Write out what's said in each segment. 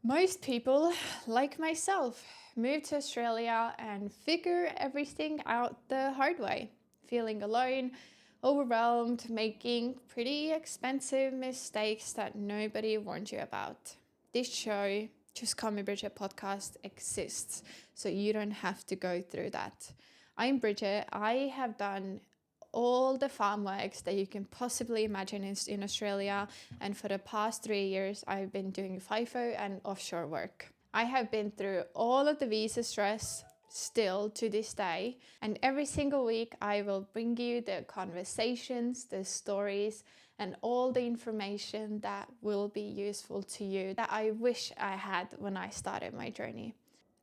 Most people, like myself, move to Australia and figure everything out the hard way, feeling alone, overwhelmed, making pretty expensive mistakes that nobody warned you about. This show, Just Call Me Bridget podcast, exists so you don't have to go through that. I'm Bridget. I have done all the farm works that you can possibly imagine in Australia, and for the past 3 years I've been doing FIFO and offshore work. I have been through all of the visa stress still to this day, and every single week I will bring you the conversations, the stories, and all the information that will be useful to you that I wish I had when I started my journey.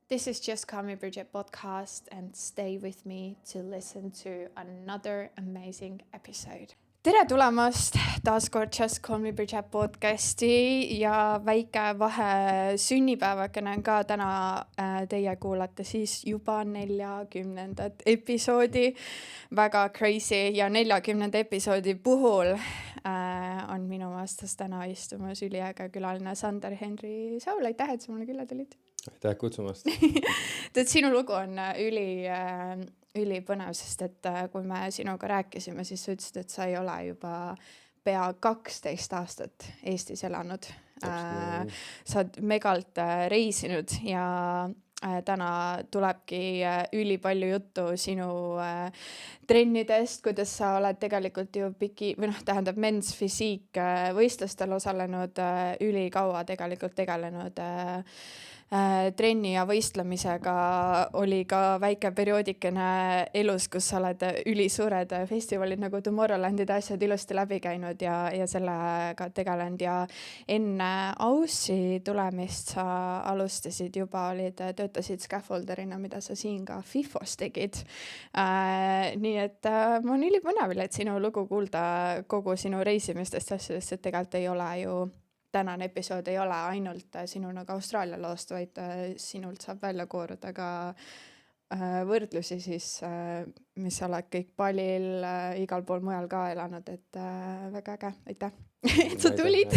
This is Just Call Me Bridget podcast, and stay with me to listen to another amazing episode. Tere tulemast taas kord Just Call Me Bridget podcasti ja väike vahe sünnipäevakene on ka täna. Teie kuulate siis juba 40. episoodi. Väga crazy ja 40. episoodi puhul on minu vastas täna istumas üliäge külaline Sander Henry Saul. Aitäh, et sa mulle külla tulid. Aitäh kutsumast. Tead, sinu lugu on üli põnev, sest et kui me sinuga rääkisime, siis sa ütlesid, et sa ei ole juba pea 12 aastat Eestis elanud. Sa oled megalt reisinud ja täna tulebki üli palju juttu sinu trennidest, kuidas sa oled tegelikult ju tähendab men's fysiik võistlustel osalenud, üli kaua tegelikult tegelenud trenni ja võistlemisega. Oli ka väike perioodikene elus, kus sa oled ülisuured festivalid nagu Tomorrowlandide asjad ilusti läbi käinud ja sellega tegelenud, ja enne Aussi tulemist sa alustasid juba, töötasid scaffolderina, mida sa siin ka FIFOs tegid. Nii et ma on ülipõnevil, et sinu lugu kuulda kogu sinu reisimistest asjadest, et tegelikult ei ole ju tänane episood ei ole ainult sinu nagu Austraalia loost, vaid sinult saab välja kooruda ka võrdlusi siis, mis sa oled kõik Balil, igal pool mujal ka elanud, et väga äge, aitäh, et sa tulid.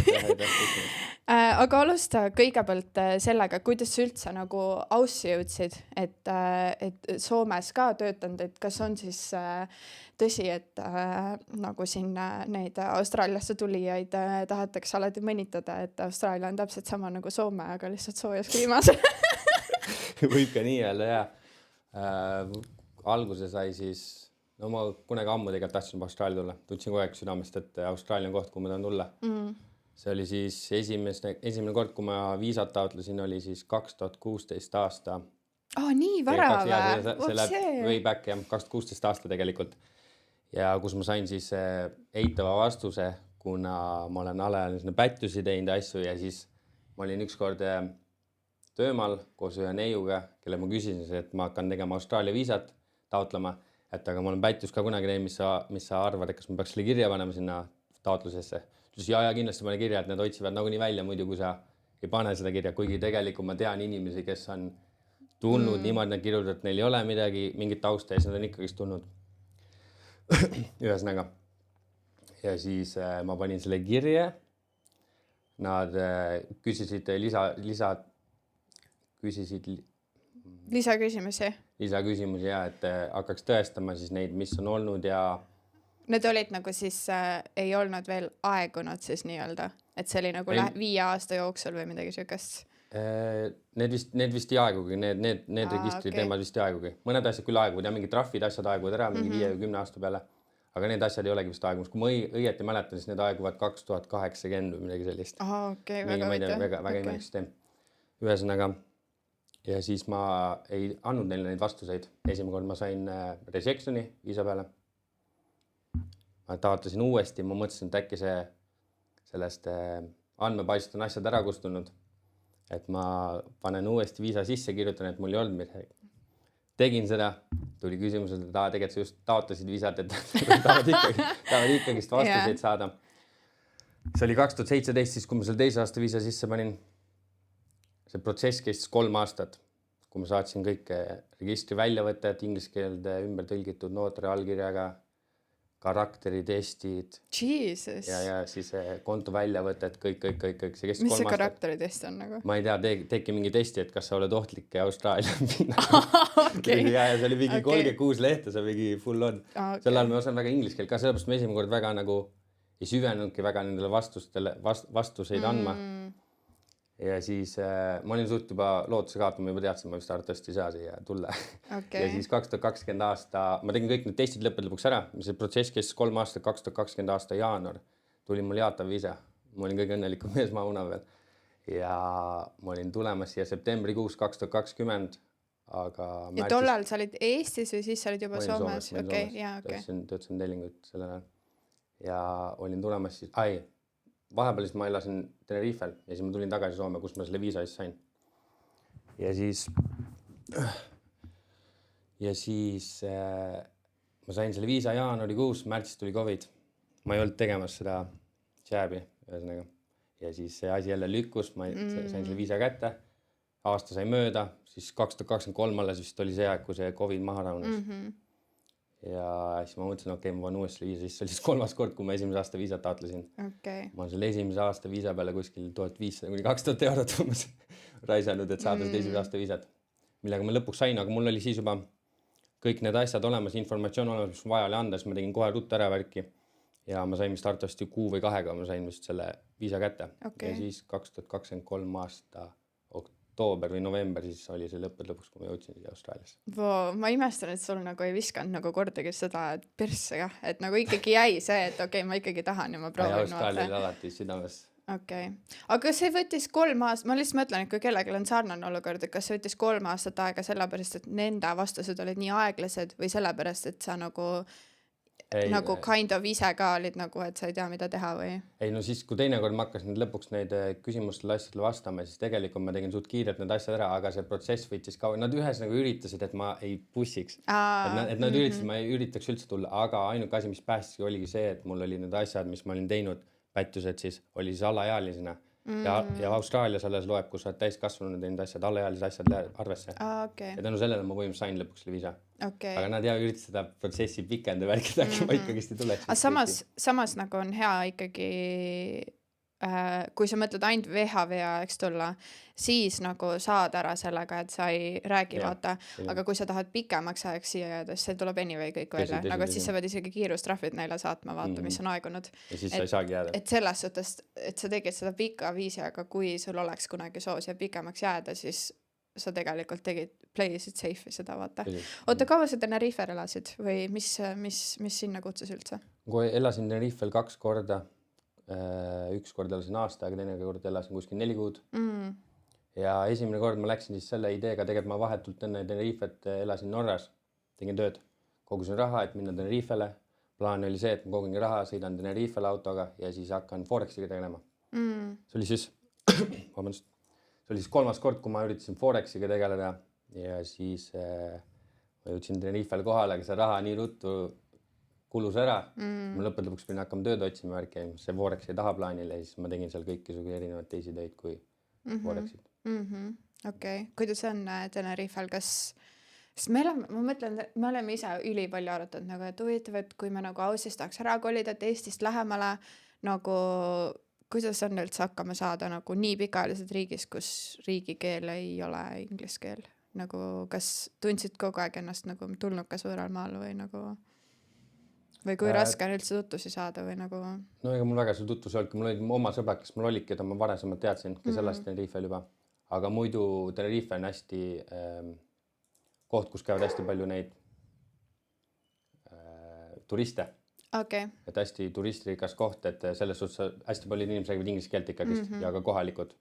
Aga alusta kõigepealt sellega, kuidas sa üldse nagu Aussi jõudsid, et Soomes ka töötanud, et kas on siis tõsi, et nagu siin neid Austraaliasse tulijaid tahetakse alati mõnitada, et Austraalia on täpselt sama nagu Soome, aga lihtsalt soojas kliimas. Võib ka nii öelda, jah. Alguse sai siis, no ma kunagi ammu tegelikult tahtsin Austraalia tulla. Tundsin kogu aeg südamest, et Austraalia on koht, kuhu ma tahan tulla. See oli siis esimene kord, kui ma viisat taotlesin, oli siis 2016 aasta. Nii vara või? See läheb way back, jah, 2016 aasta tegelikult. Ja kus ma sain siis eitava vastuse, kuna ma olen alaealisena pättusi teinud asju, ja siis ma olin ükskord töömaal koos ühe neiuga, kelle ma küsisin, et ma hakkan tegema Austraalia viisat taotlema, et aga ma olen pättus ka kunagi teinud, mis sa arvad, et kas ma peaks selle kirja panema sinna taotlusesse. Siis ja kindlasti pane kirja, et need otsivad nagunii välja, muidu kui sa ei pane seda kirja, kuigi tegelikult ma tean inimesi, kes on tulnud niimoodi, nad kirjutavad, et neil ei ole midagi, mingit tausta, ja siis nad on ikkagi tulnud. Ühesõnaga. Ja siis ma panin selle kirja. Nad küsisid lisaküsimusi, ja et hakkaks tõestama siis neid, mis on olnud, ja need olid nagu siis ei olnud veel aegunud siis nii-öelda, et see oli nagu 5 aasta jooksul või midagi sükest? Need vist ei aegugi, need registri teemad vist ei aegugi. Mõned asjad küll aeguvad ja mingid trahvid asjad aeguvad ära mingi 5 või 10 aasta peale, aga need asjad ei olegi vist aegumus. Kui ma õieti mäletan, siis need aeguvad 2080 või midagi sellist. Väga imelik süsteem. Ühesõnaga, ja siis ma ei andnud neile neid vastuseid. Esimene kord ma sain rejectioni viisa peale. Ma taotlesin uuesti, ma mõtlesin, et äkki sellest andmebaasist on asjad ära kustunud. Et ma panen uuesti viisa sisse, kirjutan, et mul ei olnud midagi. Tegin seda, tuli küsimused, et tegelikult sa just taotlesid viisat, et tahavad ikkagist vastuseid saada. See oli 2017, siis kui ma selle 2 aasta viisa sisse panin. See protsess kestis 3 aastat, kui ma saatsin kõik registri väljavõtted, inglise keelde ümber tõlgitud notari allkirjaga, karakteritestid Jesus. ja siis konto väljavõtted, kõik, see kestis Mis 3 see aastat. karakteritest on nagu? Ma ei tea, tegi mingi testi, et kas sa oled ohtlik Austraalia pinna. Okei. Ja see oli mingi Okei. 36 lehte, see mingi full on. Okei. Sel ajal me osanud väga inglise keelt ka, sellepärast me esimene kord väga nagu ei süvenudki väga nendele vastuseid andma. Ja siis ma olin suht juba lootuse kaotanud, ma juba teadsin, ma vist arvatavasti ei saa siia tulla. Okei. Ja siis 2020 aasta, ma tegin kõik need testid lõpuks ära. See protsess kestis 3 aastat, 2020 aasta jaanuar. Tuli mul jaatav viisa. Ma olin kõige õnnelikum mees mauna peal. Ja ma olin tulemas siia septembrikuus 2020, aga Ja tollal sa olid Eestis või siis sa olid juba Soomes? Okei, jaa, okei. Töötasin Tellingut sellel ajal. Ja olin tulemas siis, vahepeal siis ma elasin Tenerifel ja siis ma tulin tagasi Soome, kus ma selle viisa siis sain. Ja siis ma sain selle viisa jaanuarikuus, märtsis tuli COVID. Ma ei olnud tegemas seda jääbi ühesõnaga. Ja siis see asi jälle lükkus, ma sain selle viisa kätte. Aasta sai mööda, siis 2023 alles vist oli see aeg, kui see COVID maha raunes. Ja siis ma mõtlesin, okei, ma panen uuesti viisa, siis see oli siis 3. kord, kui ma esimese aasta viisat taotlesin. Okei. Ma olen selle esimese aasta viisa peale kuskil 1500–2000 eurot umbes raisanud, et saada seda esimese aasta viisat, millega ma lõpuks sain, aga mul oli siis juba kõik need asjad olemas, informatsioon olemas, mis vaja oli anda, siis ma tegin kohe ruttu ära värki ja ma sain vist arvatavasti 6 või 2, ma sain vist selle viisa kätte. Okei. Ja siis 2023 aasta oktoober või november, siis oli see lõpuks, kui ma jõudsin siia Austraaliasse. Ma imestan, et sul nagu ei viskanud nagu kordagi seda, et persse jah, et nagu ikkagi jäi see, et okei, ma ikkagi tahan ja ma proovin. Austraalial alati südames. Okei. Aga see võttis 3 aastat, ma lihtsalt mõtlen, et kui kellelgi on sarnane olukord, et kas see võttis 3 aastat aega sellepärast, et nende vastused olid nii aeglased või sellepärast, et sa nagu kind of ise ka olid nagu, et sa ei tea, mida teha või? Ei, no siis, kui teinekord ma hakkasin lõpuks neid küsimustele asjadele vastama, siis tegelikult ma tegin suht kiirelt need asjad ära, aga see protsess võttis ka, nad ühes nagu üritasid, et ma ei pussiks. Et nad üritasid, ma ei üritaks üldse tulla, aga ainuke asi, mis päästis, oligi see, et mul oli need asjad, mis ma olin teinud, pättused siis, oli siis alaealisena. Ja Austraalias alles loeb, kus sa oled täiskasvanud teinud asjad, alaealise asjad arvesse. Okay. Ja tänu sellele ma põhimõtteliselt sain lõpuks selle viisa. Okay. Aga nad üritasid seda protsessi pikenda värkida, aga ma ikkagist ei tuleks. Aga samas nagu on hea ikkagi, kui sa mõtled ainult VHV-eks tulla, siis nagu saad ära sellega, et sa ei räägi, vaata. Aga kui sa tahad pikemaks ajaks siia jääda, siis see tuleb anyway kõik välja. Nagu et siis sa pead isegi kiirustrahvid neile saatma, vaata, mis on aegunud. Ja siis sa ei saagi jääda. Et selles suhtes, et sa tegid seda pika viisi, aga kui sul oleks kunagi soov siia pikemaks jääda, siis sa tegelikult tegid play it safe seda, vaata. Oota, kaua sa Tenerifel elasid või mis sinna kutsus üldse? Kui elasin Tenerifel 2 korda, üks kord elasin aasta, aga teine kord elasin kuskil 4 kuud. Ja esimene kord ma läksin siis selle ideega, tegelikult ma vahetult enne Tenerifet elasin Norras, tegin tööd, kogusin raha, et minna Tenerifele. Plaan oli see, et ma kogin raha, sõidan Tenerifele autoga ja siis hakkan Forexiga tegelema. See oli siis, vabandust, see oli siis 3. kord, kui ma üritasin Forexiga tegeleda ja siis ma jõudsin Tenerifele kohale, aga see raha nii ruttu kulus ära. Ma lõpuks pidin hakkama tööd otsima värki, see Forex ei taha plaanile ja siis ma tegin seal kõikisugu erinevad teisi töid kui Forexid. Okei. Kuidas on Tenerifel, kas me oleme ise ülipalju arutanud, nagu, et huvitav, et kui me nagu Ausist tahaks ära kolida, et Eestist lähemale, nagu kuidas on üldse hakkama saada nagu nii pikaajaliselt riigis, kus riigikeel ei ole inglise keel? Nagu kas tundsid kogu aeg ennast nagu tulnud ka suurel maal või nagu... Või kui raske on üldse tutvusi saada või nagu... No ega mul väga see tutvus olidki, mul olid oma sõbrad, kes mul olid, keda ma varasemalt teadsin, kes elas Tenerifel juba. Aga muidu Tenerife on hästi koht, kus käivad hästi palju neid turiste. Okay. Et hästi turistirikas koht, et selles suhtes hästi palju inimesed räägivad inglise keelt ikkagist ja ka kohalikud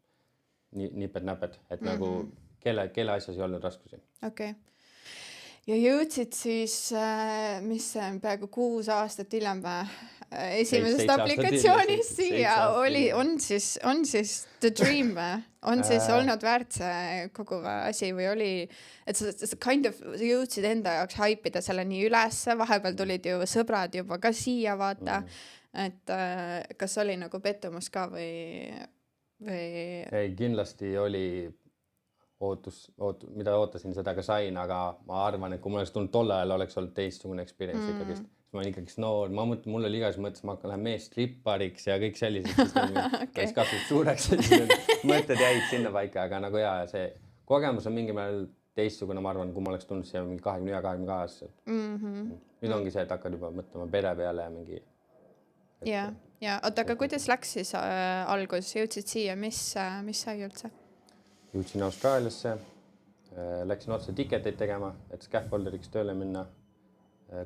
niped-näped, et nagu keele asjas ei olnud raskusi. Okei. Ja jõudsid siis, mis see on peaaegu 6 aastat hiljem esimesest aplikatsioonist siia on siis the dream on siis olnud väärt see kogu asi või oli, et sa kind of jõudsid enda jaoks haipida selle nii üles, vahepeal tulid ju sõbrad juba ka siia, vaata, et kas oli nagu pettumus ka või... Ei, kindlasti oli mida ootasin, seda ka sain, aga ma arvan, et kui ma oleks tulnud tolle ajal, oleks olnud teistsugune experience ikkagist. ma olin ikkagi noor, ma mõtlen, mul oli igas mõttes, ma hakkan lähen meestrippariks ja kõik sellised, siis okay. Kasvab suureks, et siis mõtted jäid sinna paika, aga nagu ja see kogemus on mingi määral teistsugune, ma arvan, kui ma oleks tulnud siia mingi 21-22 aastaselt. Nüüd ongi see, et hakkad juba mõtlema pere peale ja mingi... Ja, oota, aga kuidas läks siis algus? Jõudsid siia, mis sai üldse? Jõudsin Austraaliasse, läksin otse tiketeid tegema, et scaffolderiks tööle minna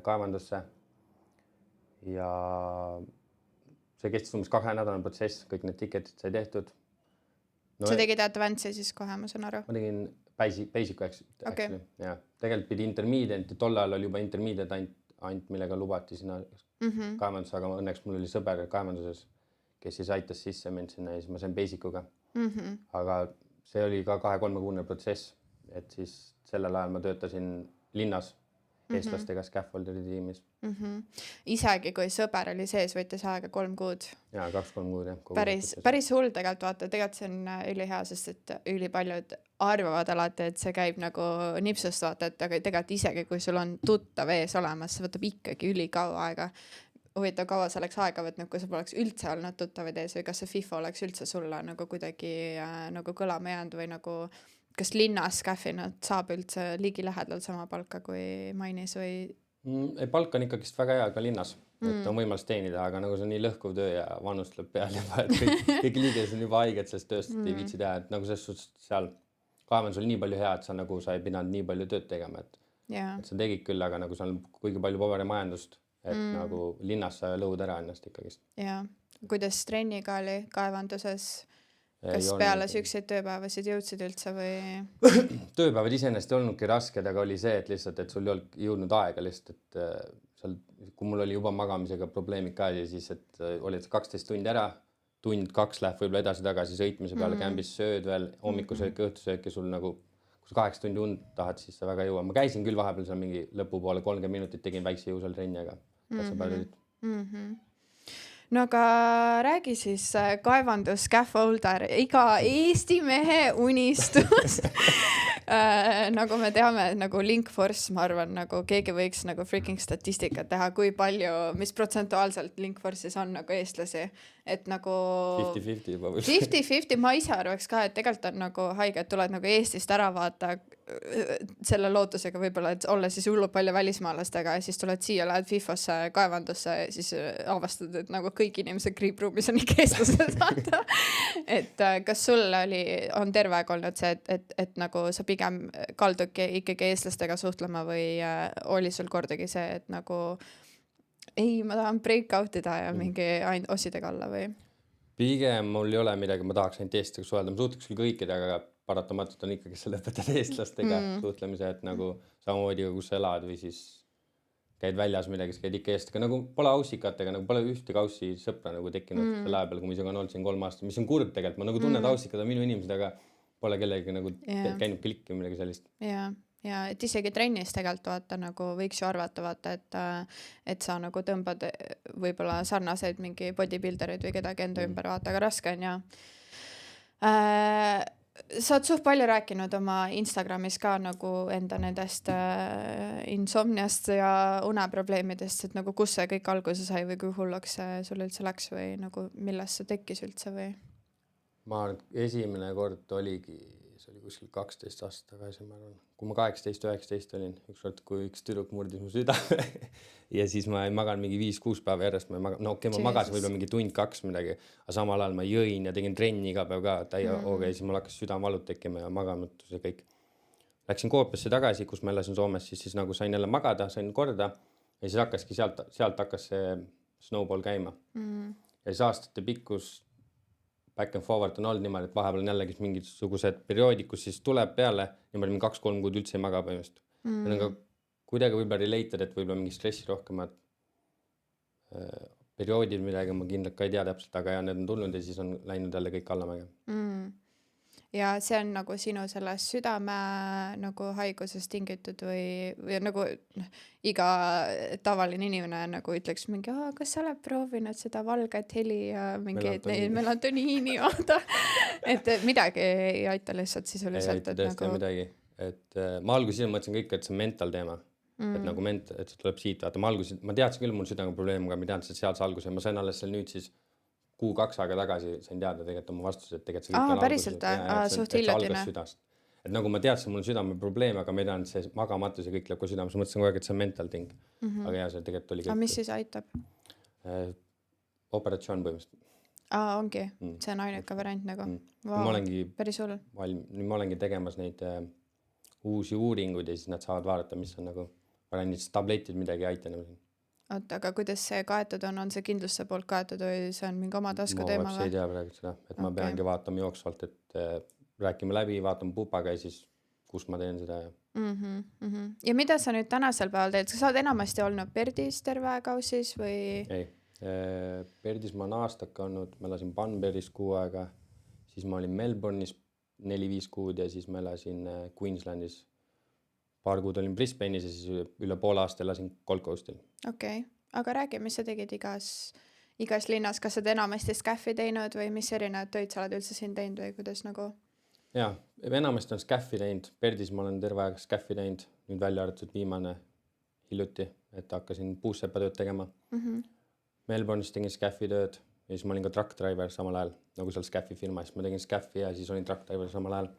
kaevandusse. Ja see kestis umbes 2-nädalane protsess, kõik need tiketid sai tehtud. No, sa tegid advance'i siis kohe, ma saan aru? Ma tegin basic'u actually. Ja, tegelikult pidi intermediate, tol ajal oli juba intermediate ainult, millega lubati sinna kaevandusse, aga õnneks mul oli sõber kaevanduses, kes siis aitas sisse mind sinna ja siis ma sain basic'uga. Aga see oli ka 2-3 kuune protsess, et siis sellel ajal ma töötasin linnas eestlastega scaffolderi tiimis. Isegi kui sõber oli sees, võttis aega 3 kuud. Jaa, 2-3 kuud, jah. Päris hull tegelikult see on ülihea, sest et ülipaljud arvavad alati, et see käib nagu nipsust vaata, et aga tegelikult isegi kui sul on tuttav ees olemas, see võtab ikkagi ülikaua aega. Huvitav, kaua sa oleks aega võtnud, kui sa poleks üldse olnud tuttavad ees või kas see FIFA oleks üldse sulle nagu kuidagi nagu kõlama jäänud või nagu kas linnas scaffinat saab üldse ligi lähedal sama palka kui mainis või? Palk on ikkagist väga hea ka linnas, et on võimalus teenida, aga nagu see on nii lõhkuv töö ja vanust lõpp peal juba, et kõik liiges on juba haiged sellest tööst, ei viitsi teha, et nagu selles suhtes seal kaevan sul nii palju hea, et sa ei pidanud nii palju tööd tegema, et sa tegid küll, aga nagu seal on kuigi palju paberimajandust, et nagu linnas sa lõud ära ennast ikkagist. Ja, kuidas trenniga oli kaevanduses? Kas peale sükseid tööpäevasid jõudsid üldse või? Tööpäevad iseenesest ei olnudki rasked, aga oli see, et lihtsalt, et sul ei olnud jõudnud aega lihtsalt, et seal, kui mul oli juba magamisega probleemid ka ja siis, et olid 12 tundi ära, tund 2 läheb võib-olla edasi-tagasi sõitmise peale, kämbis sööd veel, hommikusöök, õhtusöök ja sul nagu, kui sa 8 tundi und tahad, siis sa väga jõua. Ma käisin küll vahepeal seal mingi lõpupoole 30 minutit, tegin väikse jõusal trenni, aga No aga räägi siis kaevandus scaffolder, iga Eesti mehe unistus. Nagu me teame, nagu Linkforce, ma arvan, nagu keegi võiks nagu freaking statistikat teha, kui palju, mis protsentuaalselt Linkforce'is on nagu eestlasi, et nagu 50-50 juba. 50-50, ma ise arvaks ka, et tegelikult on nagu haige, et tuled nagu Eestist ära vaata selle lootusega võib-olla, et olla siis hullu palju välismaalastega ja siis tuled siia, lähed FIFAsse kaevandusse ja siis avastad, et nagu kõik inimesed kriipruumis on ikka eestlased vaata. Et kas sul on terve aeg olnud see, et nagu sa pigem kaldudki ikkagi eestlastega suhtlema või oli sul kordagi see, et nagu ei, ma tahan break out ida ja mingi ainult ossidega olla või? Pigem mul ei ole midagi, ma tahaks ainult eestlastega suhelda, ma suhtleks küll kõikidega, aga paratamatult on ikkagi sa lõpetad eestlastega suhtlemise, et nagu samamoodi, kus sa elad või siis käid väljas midagi, käid ikka eestlasega, nagu pole aussikatega, nagu pole ühtegi aussi sõpra nagu tekkinud selle aja peal, kui ma isegi on olnud siin 3 aastat, mis on kurb tegelikult, ma nagu tunnen aussikad on minu inimesed, aga pole kellegi nagu käinud klikki või midagi sellist. Ja et isegi trennis tegelikult vaata nagu võiks ju arvata vaata, et sa nagu tõmbad võib-olla sarnaseid mingi bodybuilderid või kedagi enda ümber vaata, aga raske on ja sa oled suht palju rääkinud oma Instagramis ka nagu enda nendest insomniast ja uneprobleemidest, et nagu kus see kõik alguse sai või kui hulluks see sul üldse läks või nagu millest see tekkis üldse või? Ma arvan, esimene kord oligi, see oli kuskil 12 aastat tagasi, ma arvan. Kui ma 18-19 olin, ükskord, kui üks tüdruk murdis mu südame ja siis ma ei maganud mingi 5-6 päeva järjest, ma magasin võib-olla mingi tund 2 midagi, aga samal ajal ma jõin ja tegin trenni iga päev ka, siis mul hakkas südamevalud tekkima ja magamatus ja kõik. Läksin Koopiasse tagasi, kus ma elasin Soomes, siis nagu sain jälle magada, sain korda ja siis hakkaski sealt hakkas see snowball käima. Ja siis aastate pikkus back and forward on olnud niimoodi, et vahepeal on jällegi mingisugused perioodid, kus siis tuleb peale, niimoodi 2-3 kuud üldse ei maga põhimõtteliselt. On ka kuidagi võib-olla related, et võib-olla mingi stressi rohkemad perioodid midagi, ma kindlalt ka ei tea täpselt, aga need on tulnud ja siis on läinud jälle kõik allamäge. Ja see on nagu sinu sellest südame nagu haigusest tingitud või nagu iga tavaline inimene nagu ütleks mingi, kas sa oled proovinud seda valget heli ja mingi melatoniini vaata. Et midagi ei aita lihtsalt sisuliselt. Ei aita tõesti midagi. Et ma alguses mõtlesin kõik, et see on mental teema. et nagu et see tuleb siit, vaata, ma teadsin küll, mul südanga probleem, aga ma teadsin, et sealt see alguse, ma sain alles seal nüüd siis 1-2 aega tagasi, sain teada tegelikult oma vastuse, et tegelikult see kõik päriselt, suht hiljutine. Südast. Et nagu ma teadsin, mul on südame probleem, aga ma ei teadnud, see magamatus ja kõik lõpp ka südames, mõtlesin kogu aeg, et see on mental thing. Aga jah, see tegelikult oli kõik. Aga mis siis aitab? Operatsioon põhimõtteliselt. Ongi, see on ainuke variant nagu. Päris hull. Nüüd ma olengi tegemas neid uusi uuringuid ja siis nad saavad vaadata, mis on nagu variandid, tabletid midagi ei aita nagu siin. Oota, aga kuidas see kaetud on see kindlustuse poolt kaetud või see on mingi oma tasku teema või? Ma ei tea praegu seda, et ma peangi vaatama jooksvalt, et rääkima läbi, vaatama pupaga ja siis kus ma teen seda. Ja mida sa nüüd tänasel päeval teed? Sa oled enamasti olnud Perdis terve kausis või? Ei, Perdis ma olen aastaka olnud, ma elasin Banbury's 6 aega, siis ma olin Melbourne'is 4-5 kuud ja siis ma elasin Queenslandis. Paar kuud olin Brisbane'is ja siis üle poole aasta elasin Gold Coastil. Okei, aga räägi, mis sa tegid igas linnas, kas sa oled enamasti Scaffi teinud või mis erinevad töid sa oled üldse siin teinud või kuidas nagu? Jaa, enamasti on Scaffi teinud, Perdis ma olen terve aeg Scaffi teinud, nüüd välja arvatud viimane hiljuti, et hakkasin puussepatööd tegema. Melbourne'is tegin Scaffi tööd ja siis ma olin ka truck driver samal ajal, nagu seal Scaffi firmas, ma tegin Scaffi ja siis olin truck driver samal ajal.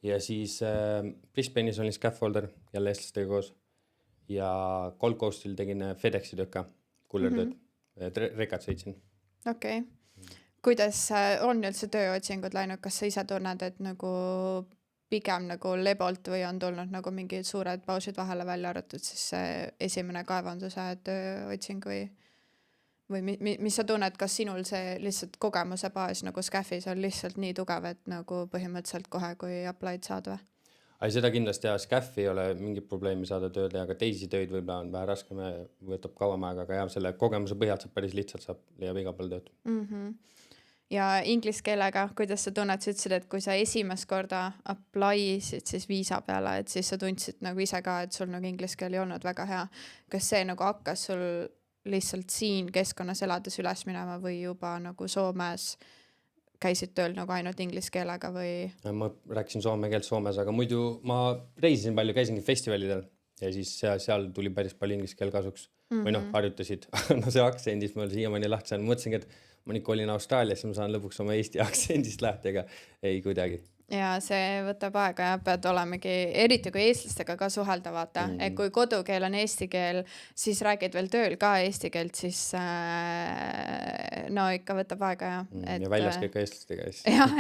Ja siis Brisbane'is olin scaffolder, jälle eestlastega koos ja Gold Coastil tegin FedExi tööd ka, kullertööd, rekad sõitsin. Okei. Kuidas on üldse tööotsingud läinud, kas sa ise tunned, et nagu pigem nagu lebolt või on tulnud nagu mingid suured pausid vahele välja arvatud siis esimene kaevanduse tööotsing või mis sa tunned, kas sinul see lihtsalt kogemuse baas nagu Scaffis on lihtsalt nii tugev, et nagu põhimõtteliselt kohe, kui applied saad või? Seda kindlasti ja Scaffi ei ole mingit probleemi saada tööle, aga teisi töid võib-olla on vähe raskem ja võtab kauem aega, aga jah, selle kogemuse põhjalt saab päris lihtsalt leiab iga peal tööd. Ja inglise keelega, kuidas sa tunned, sa ütlesid, et kui sa esimest korda apply'sid siis viisa peale, et siis sa tundsid nagu ise ka, et sul nagu inglise keel ei olnud väga hea. Kas see nagu hakkas sul lihtsalt siin keskkonnas elades üles minema või juba nagu Soomes käisid tööl nagu ainult inglise keelega või? Ma rääkisin soome keelt Soomes, aga muidu ma reisisin palju, käisingi festivalidel ja siis seal tuli päris palju inglise keel kasuks või harjutasid. No see aktsendis ma siiamaani lahti saan. Mõtlesingi, et ma nüüd olin Austraalias ja ma saan lõpuks oma Eesti aktsendist lahti, aga ei kuidagi. Ja see võtab aega ja pead olemegi, eriti kui eestlastega ka suhelda vaata, et kui kodukeel on eesti keel, siis räägid veel tööl ka eesti keelt, siis no ikka võtab aega ja väljas käib ka eestlastega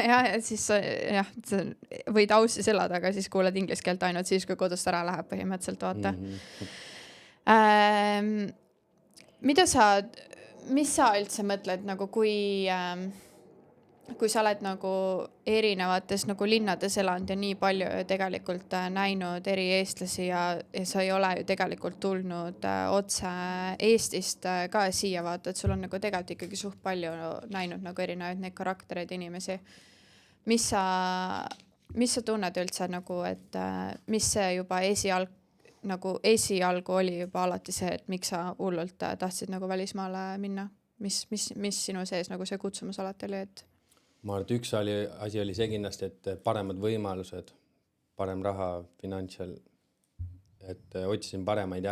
ja siis jah, võid ausis elada, aga siis kuuled inglise keelt ainult siis, kui kodust ära läheb põhimõtteliselt vaata. Mis sa üldse mõtled nagu kui sa oled nagu erinevates nagu linnades elanud ja nii palju tegelikult näinud eri eestlasi ja sa ei ole ju tegelikult tulnud otse Eestist ka siia vaata, et sul on nagu tegelikult ikkagi suht palju näinud nagu erinevaid neid karaktereid inimesi. Mis sa tunned üldse nagu, et mis see juba esialgu oli juba alati see, et miks sa hullult tahtsid nagu välismaale minna? Mis sinu sees nagu see kutsumus alati oli, et ma arvan, et üks asi oli see kindlasti, et paremad võimalused, parem raha, financial, et otsisin paremaid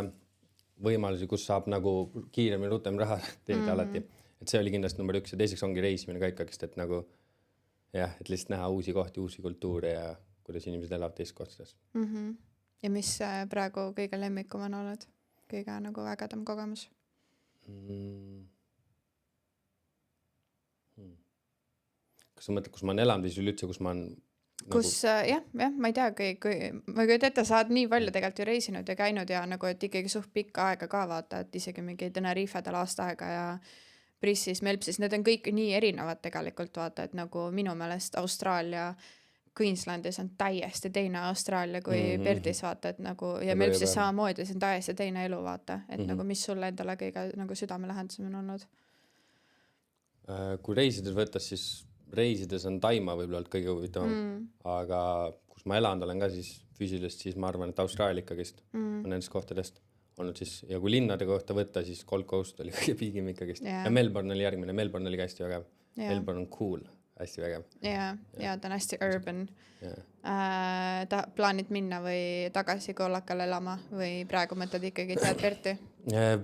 võimalusi, kus saab nagu kiiremini rutem raha teenida alati. Et see oli kindlasti number 1 ja teiseks ongi reisimine ka ikkagist, et nagu jah, et lihtsalt näha uusi kohti, uusi kultuure ja kuidas inimesed elavad teist kohtades. Ja mis praegu kõige lemmikum on olnud? Kõige nagu ägedam kogemus? Kas sa mõtled, kus ma olen elanud või üldse, kus ma olen kus jah, ma ei tea, ma ei tea, sa oled nii palju tegelikult ju reisinud ja käinud ja nagu, et ikkagi suht pikka aega ka vaata, et isegi mingi Tenerifedel aasta aega ja Brissis, Melpsis, need on kõik nii erinevad tegelikult vaata, et nagu minu meelest Austraalia Queenslandis on täiesti teine Austraalia kui Perdis vaata, et nagu ja Melpsis samamoodi, see on täiesti teine elu vaata, et nagu mis sulle endale kõige nagu südamelähendasem on olnud? Kui reisides võttes, siis reisides on Taima võib-olla olnud kõige huvitavam, aga kus ma elanud olen ka siis füüsilist, siis ma arvan, et Austraalia ikkagist on nendest kohtadest olnud siis, ja kui linnade kohta võtta, siis Gold Coast oli kõige piigim ikkagist ja Melbourne oli järgmine, Melbourne oli ka hästi vägev. Melbourne on cool, hästi vägev. Ja ta on hästi urban. Yeah. Plaanid minna või tagasi Kollakale elama või praegu mõtled ikkagi tead Perti?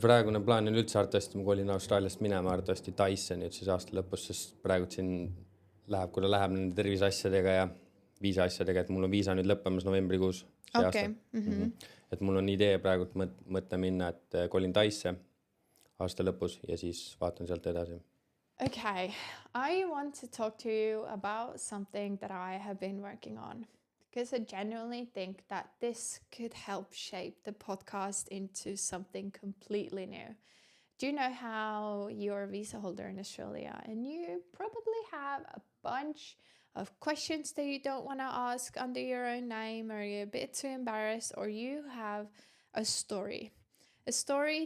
Praegune plaan on üldse arvatavasti, ma kolin Austraaliast minema arvatavasti Taisse nüüd siis aasta lõpus, sest praegu siin läheb, kui ta läheb nende terviseasjadega ja viisa asjadega, et mul on viisa nüüd lõppemas novembrikuus see aasta. Et mul on idee praegu mõte minna, et kolin Taisse aasta lõpus ja siis vaatan sealt edasi. Okay, I want to talk to you about something that I have been working on because I genuinely think that this could help shape the podcast into something completely new. Do you know how you're a visa holder in Australia and you probably have a bunch of questions that you don't want to ask under your own name, or you're a bit too embarrassed, or you have a story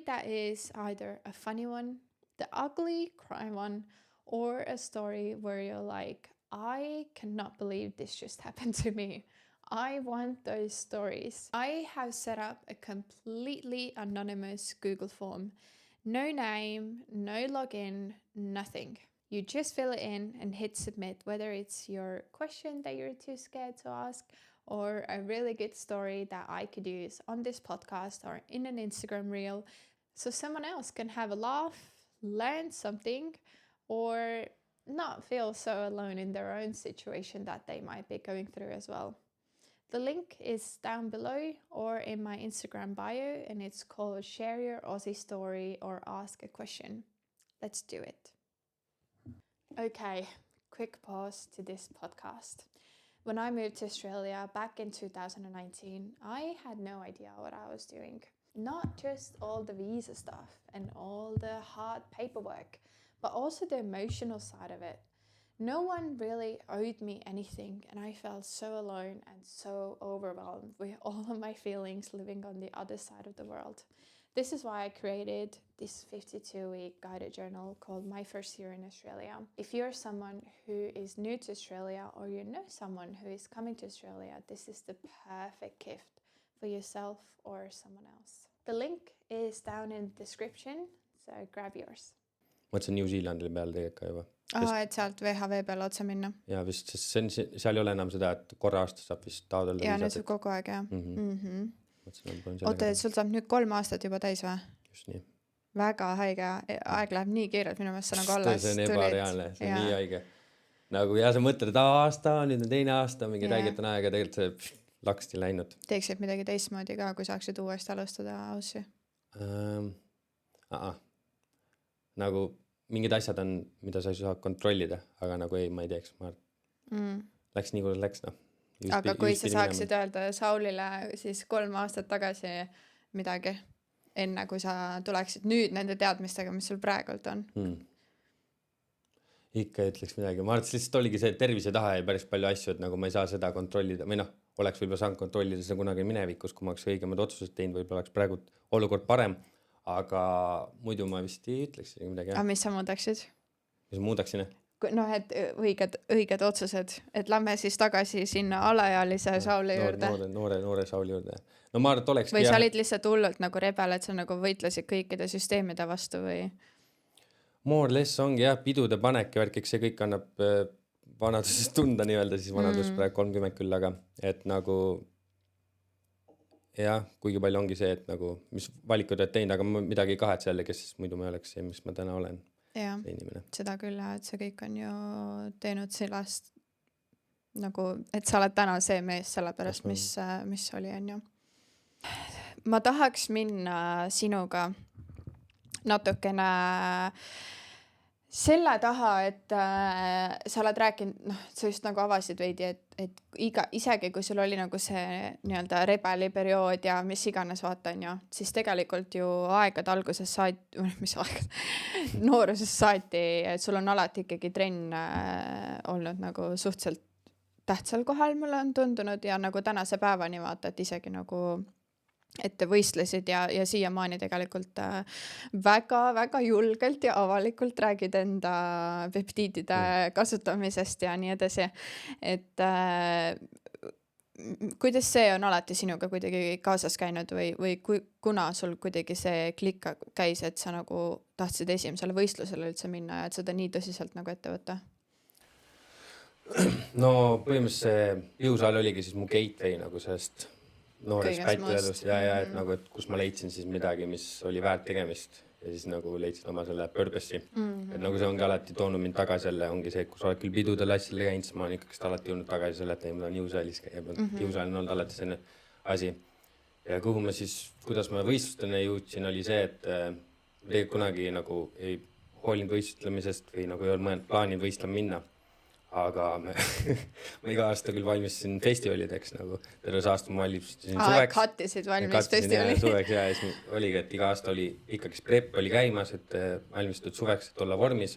that is either a funny one, the ugly cry one, or a story where you're like, I cannot believe this just happened to me. I want those stories. I have set up a completely anonymous Google form. No name, no login, nothing. You just fill it in and hit submit, whether it's your question that you're too scared to ask or a really good story that I could use on this podcast or in an Instagram reel, so someone else can have a laugh, learn something, or not feel so alone in their own situation that they might be going through as well. The link is down below or in my Instagram bio, and it's called Share Your Aussie Story or Ask a Question. Let's do it. Okay, quick pause to this podcast. When I moved to Australia back in 2019, I had no idea what I was doing. Not just all the visa stuff and all the hard paperwork, but also the emotional side of it. No one really owed me anything, and I felt so alone and so overwhelmed with all of my feelings living on the other side of the world. This is why I created this 52-week guided journal called My First Year in Australia. If you're someone who is new to Australia or you know someone who is coming to Australia, this is the perfect gift for yourself or someone else. The link is down in the description, so grab yours. Mõtlesin New Zealandile peale tegelikult ka juba. Et sealt VHV peale otsa minna. Ja vist, sest seal ei ole enam seda, et korra aastas saab vist taotleda. Ja nüüd saab kogu aeg, jah. Mõtlesin, Oota, sul saab nüüd 3 aastat juba täis või? Just nii. Väga haige, aeg läheb nii kiirelt, minu meelest sa nagu alles tulid. See on ebareaalne, see on nii haige. Nagu ja sa mõtled, et aasta, nüüd on teine aasta, mingi räiget on aega, tegelikult see laksti läinud. Teeksid midagi teistmoodi ka, kui saaksid uuesti alustada Aussi? Nagu mingid asjad on, mida sa ei saa kontrollida, aga nagu ei, ma ei teeks. Läks nii, kuidas läks, noh. Aga kui sa saaksid öelda Saulile siis 3 aastat tagasi midagi, enne kui sa tuleksid nüüd nende teadmistega, mis sul praegult on? Ikka ütleks midagi. Ma arvates lihtsalt oligi see, et tervise taha ja päris palju asju, et nagu ma ei saa seda kontrollida. Või noh, oleks võib-olla saanud kontrollida seda kunagi minevikus, kui ma oleks õigemad otsused teinud, võib-olla oleks praegu olukord parem. Aga muidu ma vist ei ütleks midagi. Aga mis sa muudaksid? Mis ma muudaksin? Noh, et õiged otsused, et lähme siis tagasi sinna alaealise Sauli juurde. Noore Sauli juurde. No ma arvan, et olekski... Või sa olid lihtsalt hullult nagu rebel, et sa nagu võitlesid kõikide süsteemide vastu või? More less ongi jah, pidude panek ja värkiks see kõik annab vanadusest tunda nii-öelda, siis vanadus praegu 30 küll, aga et nagu... jah, kuigi palju ongi see, et nagu, mis valikud oled teinud, aga ma midagi ei kahetse jälle, kes muidu ma ei oleks see, mis ma täna olen. Ja, seda küll, et see kõik on ju teinud sellest nagu, et sa oled täna see mees sellepärast, mis oli, on ju. Ma tahaks minna sinuga natukene selle taha, et sa oled rääkinud, noh, sa just nagu avasid veidi, et isegi kui sul oli nagu see nii-öelda rebeli periood ja mis iganes vaata, on ju, siis tegelikult ju aegad alguses noorusest saati, et sul on alati ikkagi trenn olnud nagu suhteliselt tähtsal kohal, mulle on tundunud ja nagu tänase päevani vaata, et isegi nagu et te võistlesid ja siiamaani tegelikult väga julgelt ja avalikult räägid enda peptiidide kasutamisest ja nii edasi. Et kuidas see on alati sinuga kuidagi kaasas käinud või kuna sul kuidagi see klikk käis, et sa nagu tahtsid esimesele võistlusele üldse minna ja et seda nii tõsiselt nagu ette võtta? no põhimõtteliselt see jõusaal oligi siis mu gateway nagu sellest noorest Kõigest pätteelust muust. ja et nagu, et kus ma leidsin siis midagi, mis oli väärt tegemist ja siis nagu leidsin oma selle purpose'i. Et nagu see ongi alati toonud mind tagasi jälle, ongi see, kus oled küll pidudel asjadel käinud, siis ma olen ikkagi alati jõudnud tagasi selle, et ei, mul on jõusaalis käib, jõusaal on olnud alati selline asi. Ja kuhu ma siis, kuidas ma võistlusteni jõudsin, oli see, et tegelikult kunagi nagu ei hoolinud võistlemisest või nagu ei olnud mõelnud plaanid võistlema minna. Aga ma iga aasta küll valmistasin festivalideks nagu terves aasta ma valmistasin suveks. Kattisid valmis festivali. Suveks ja siis oligi, et iga aasta oli ikkagi prep oli käimas, et valmistatud suveks, et olla vormis.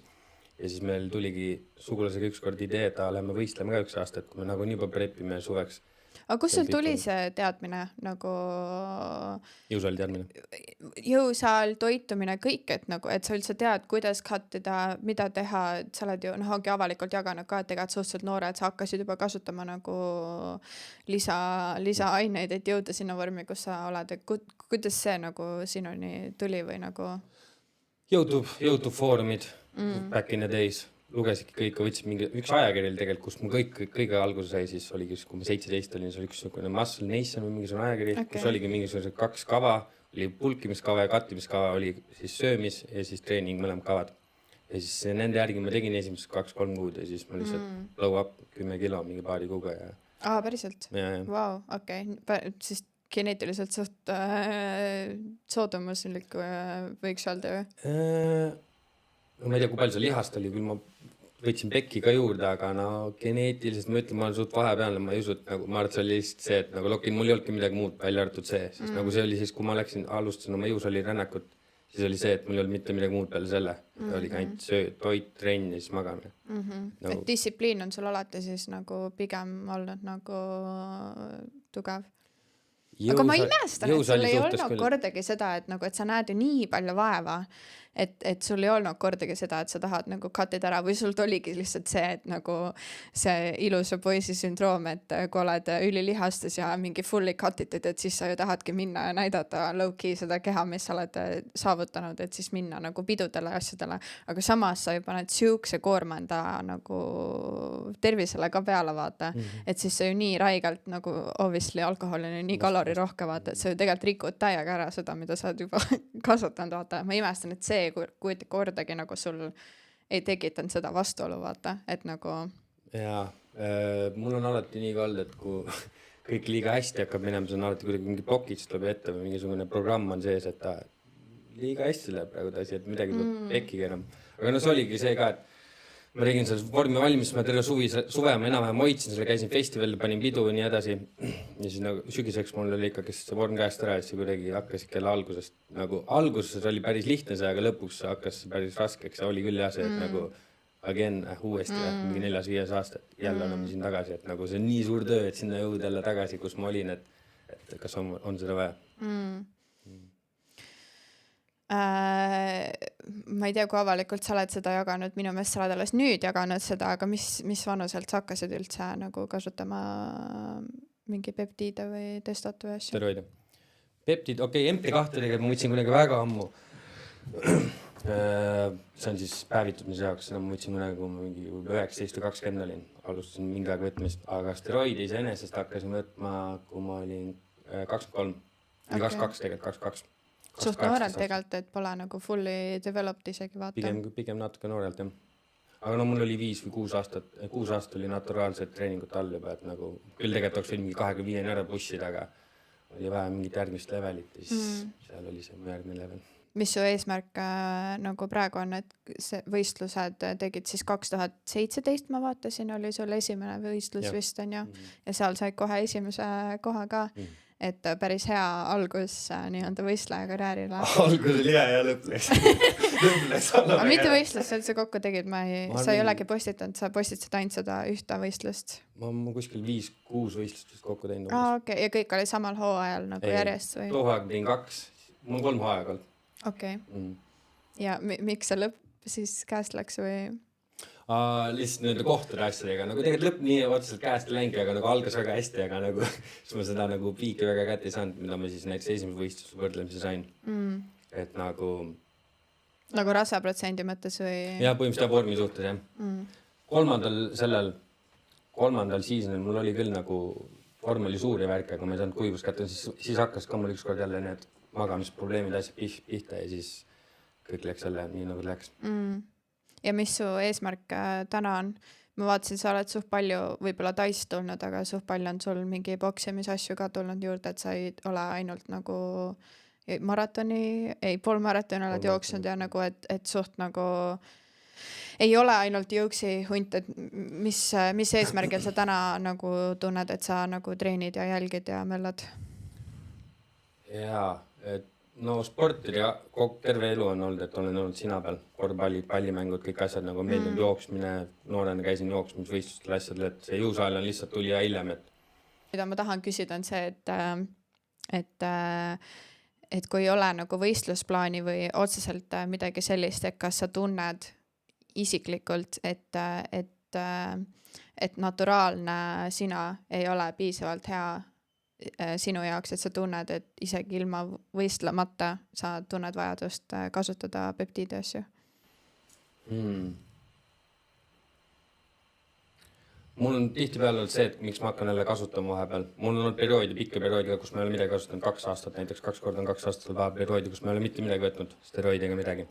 Ja siis meil tuligi sugulasega ükskord idee, et lähme võistlema ka üks aasta, et kui me nagu nii juba prepime suveks. Aga kus sul tuli see teadmine nagu jõusaali teadmine? Jõusaal, toitumine, kõik, et nagu, et sa üldse tead, kuidas kattida, mida teha, et sa oled ju ongi avalikult jaganud ka, et tegelikult suhteliselt noored, sa hakkasid juba kasutama nagu lisaaineid, et jõuda sinna vormi, kus sa oled. Kuidas see nagu sinuni tuli või nagu? YouTube foorumid, back in the days. Lugesidki kõik, võtsid mingi üks ajakirjal tegelikult, kus mul kõige alguse sai, siis oligi, kui ma 17 olin, siis oli üks Muscle Nation või mingisugune ajakiri, kus oligi mingisugune 2 kava, oli pulkimiskava ja kattimiskava, oli siis söömis ja siis treening mõlemad kavad. Ja siis nende järgi ma tegin esimesed 2-3 kuud ja siis ma lihtsalt blow up 10 kilo mingi paari kuuga. Ja... päriselt? Wow, okei. Siis geneetiliselt suht soodumuslik võiks öelda või? Ma ei tea, kui palju see lihast oli, küll ma võtsin pekki ka juurde, aga no geneetiliselt ma ütlen, ma olen suht vahepealne, ma ei usu, et nagu ma arvan, et see oli lihtsalt see, et nagu mul ei olnudki midagi muud välja arvatud see, siis nagu see oli siis, kui ma alustasin oma jõusaali rännakut, siis oli see, et mul ei olnud mitte midagi muud peale selle, oli ka ainult toit, trenn ja siis magamine. Nagu... Et distsipliin on sul alati siis nagu pigem olnud nagu tugev. Aga ma imestan, et sul ei olnud kordagi seda, et, nagu, et sa näed ju nii palju vaeva, et sul ei olnud kordagi seda, et sa tahad nagu cut'id ära või sul oligi lihtsalt see, et nagu see ilusa poisi sündroom, et kui oled ülilihastes ja mingi fully cut'itud, et siis sa ju tahadki minna ja näidata low-key seda keha, mis sa oled saavutanud, et siis minna nagu pidudele ja asjadele. Aga samas sa juba need siukse koormanda nagu tervisele ka peale vaata, et siis see ju nii raigelt nagu obviously alkohol on ju nii kalori rohke vaata, et sa ju tegelikult rikud täiega ära seda, mida sa oled juba kasvatanud vaata. Ma imestan, et see kui kordagi nagu sul ei tekitanud seda vastuolu vaata, et nagu jaa, mul on alati nii ka olnud, et kui kõik liiga hästi hakkab minema, see on alati kuidagi mingi plokits tuleb ette või mingisugune programm on sees, et liiga hästi läheb praegu ta asi, et midagi tuleb pekkigi enam. Aga no see oligi see ka, et ma tegin selle vormi valmis, ma terve suve ma enam-vähem hoidsin selle, käisin festivalil, panin pidu ja nii edasi. Ja siis nagu sügiseks mul oli ikkagi see vorm käest ära ja siis kuidagi hakkas kella algusest. Nagu alguses oli päris lihtne see, aga lõpuks hakkas päris raskeks. See oli küll jah see, et nagu again uuesti mingi 4-5 aastat jälle oleme siin tagasi. Et nagu see on nii suur töö, et sinna jõud jälle tagasi, kus ma olin, et kas on seda vaja. Ma ei tea, kui avalikult sa oled seda jaganud, minu meelest sa oled alles nüüd jaganud seda, aga mis vanuselt sa hakkasid üldse nagu kasutama mingi peptiide või testot või asju? Steroide. Peptid, okei, MP2 tegelikult ma võtsin kunagi väga ammu. See on siis päevitumise jaoks, seda ma võtsin kunagi, kui ma mingi 19 või 20 olin, alustasin mingi aeg võtmist, aga steroide iseenesest hakkasin võtma, kui ma olin 23, 22 tegelikult, 22. Suht noorelt tegelikult, et pole nagu fully developed isegi vaata. Pigem natuke noorelt, jah. Aga no mul oli 5 või 6 aastat, 6 aastat oli naturaalset treeningut all juba, et nagu küll tegelikult oleks mingi 25 ära bussida, aga oli vähe mingit järgmist levelit ja siis seal oli see järgmine level. Mis su eesmärk nagu praegu on, et see võistlused tegid siis 2017, ma vaatasin, oli sul esimene võistlus vist on ju, ja seal said kohe esimese koha ka. Et päris hea algus nii-öelda võistleja karjäärile. Algus oli hea ja lõpples. Aga mitu võistlust sa üldse kokku tegid? Sa ei olegi postitanud, sa postitasid ainult seda ühte võistlust? Ma kuskil 5-6 võistlust kokku teinud. Okay. Ja kõik oli samal hooajal nagu järjest? Või? Too hooaeg tegin 2, mul 3 hooaeg olnud. Okei. Ja miks see lõpp siis käest läks või? Lihtsalt nende kohtade asjadega, nagu tegelikult lõpp nii otseselt käest läingi, aga nagu algas väga hästi, aga nagu siis ma seda nagu piiki väga kätte ei saanud, mida ma siis näiteks esimese võistluse võrdlemise sain. Et nagu rasaprotsendi mõttes või? Jah, põhimõtteliselt vormi suhtes, jah. 3. sellel 3. seasonil mul oli küll nagu vorm oli suur ja värk, aga ma ei saanud kuivust kätte, siis hakkas ka mul ükskord jälle need magamisprobleemid asjad pihta ja siis kõik läks jälle nii nagu läks. Ja mis su eesmärk täna on? Ma vaatasin, sa oled suht palju võib-olla Taist tulnud, aga suht palju on sul mingi boksimise asju ka tulnud juurde, et sa ei ole ainult nagu poolmaratoni oled jooksnud ja nagu, et suht nagu ei ole ainult jõuksi hunt, et mis eesmärgil sa täna nagu tunned, et sa nagu treenid ja jälgid ja möllad? Jaa, et no sportid ja terve elu on olnud, et olen olnud sina peal, korvpallid, pallimängud, kõik asjad nagu meeldinud jooksmine, noorena käisin jooksmisvõistlustel asjadel, et see jõusaal on lihtsalt tuli ja hiljem, et mida ma tahan küsida on see, et kui ei ole nagu võistlusplaani või otseselt midagi sellist, et kas sa tunned isiklikult, et naturaalne sina ei ole piisavalt hea sinu jaoks, et sa tunned, et isegi ilma võistlemata sa tunned vajadust kasutada peptiidi asju? Mul on tihtipeale olnud see, et miks ma hakkan jälle kasutama vahepeal. Mul on olnud pikka perioodiga, kus ma ei ole midagi kasutanud 2 aastat, näiteks 2 korda on 2 aastat vahepeal perioodi, kus ma ei ole mitte midagi võtnud, steroidi ega midagi.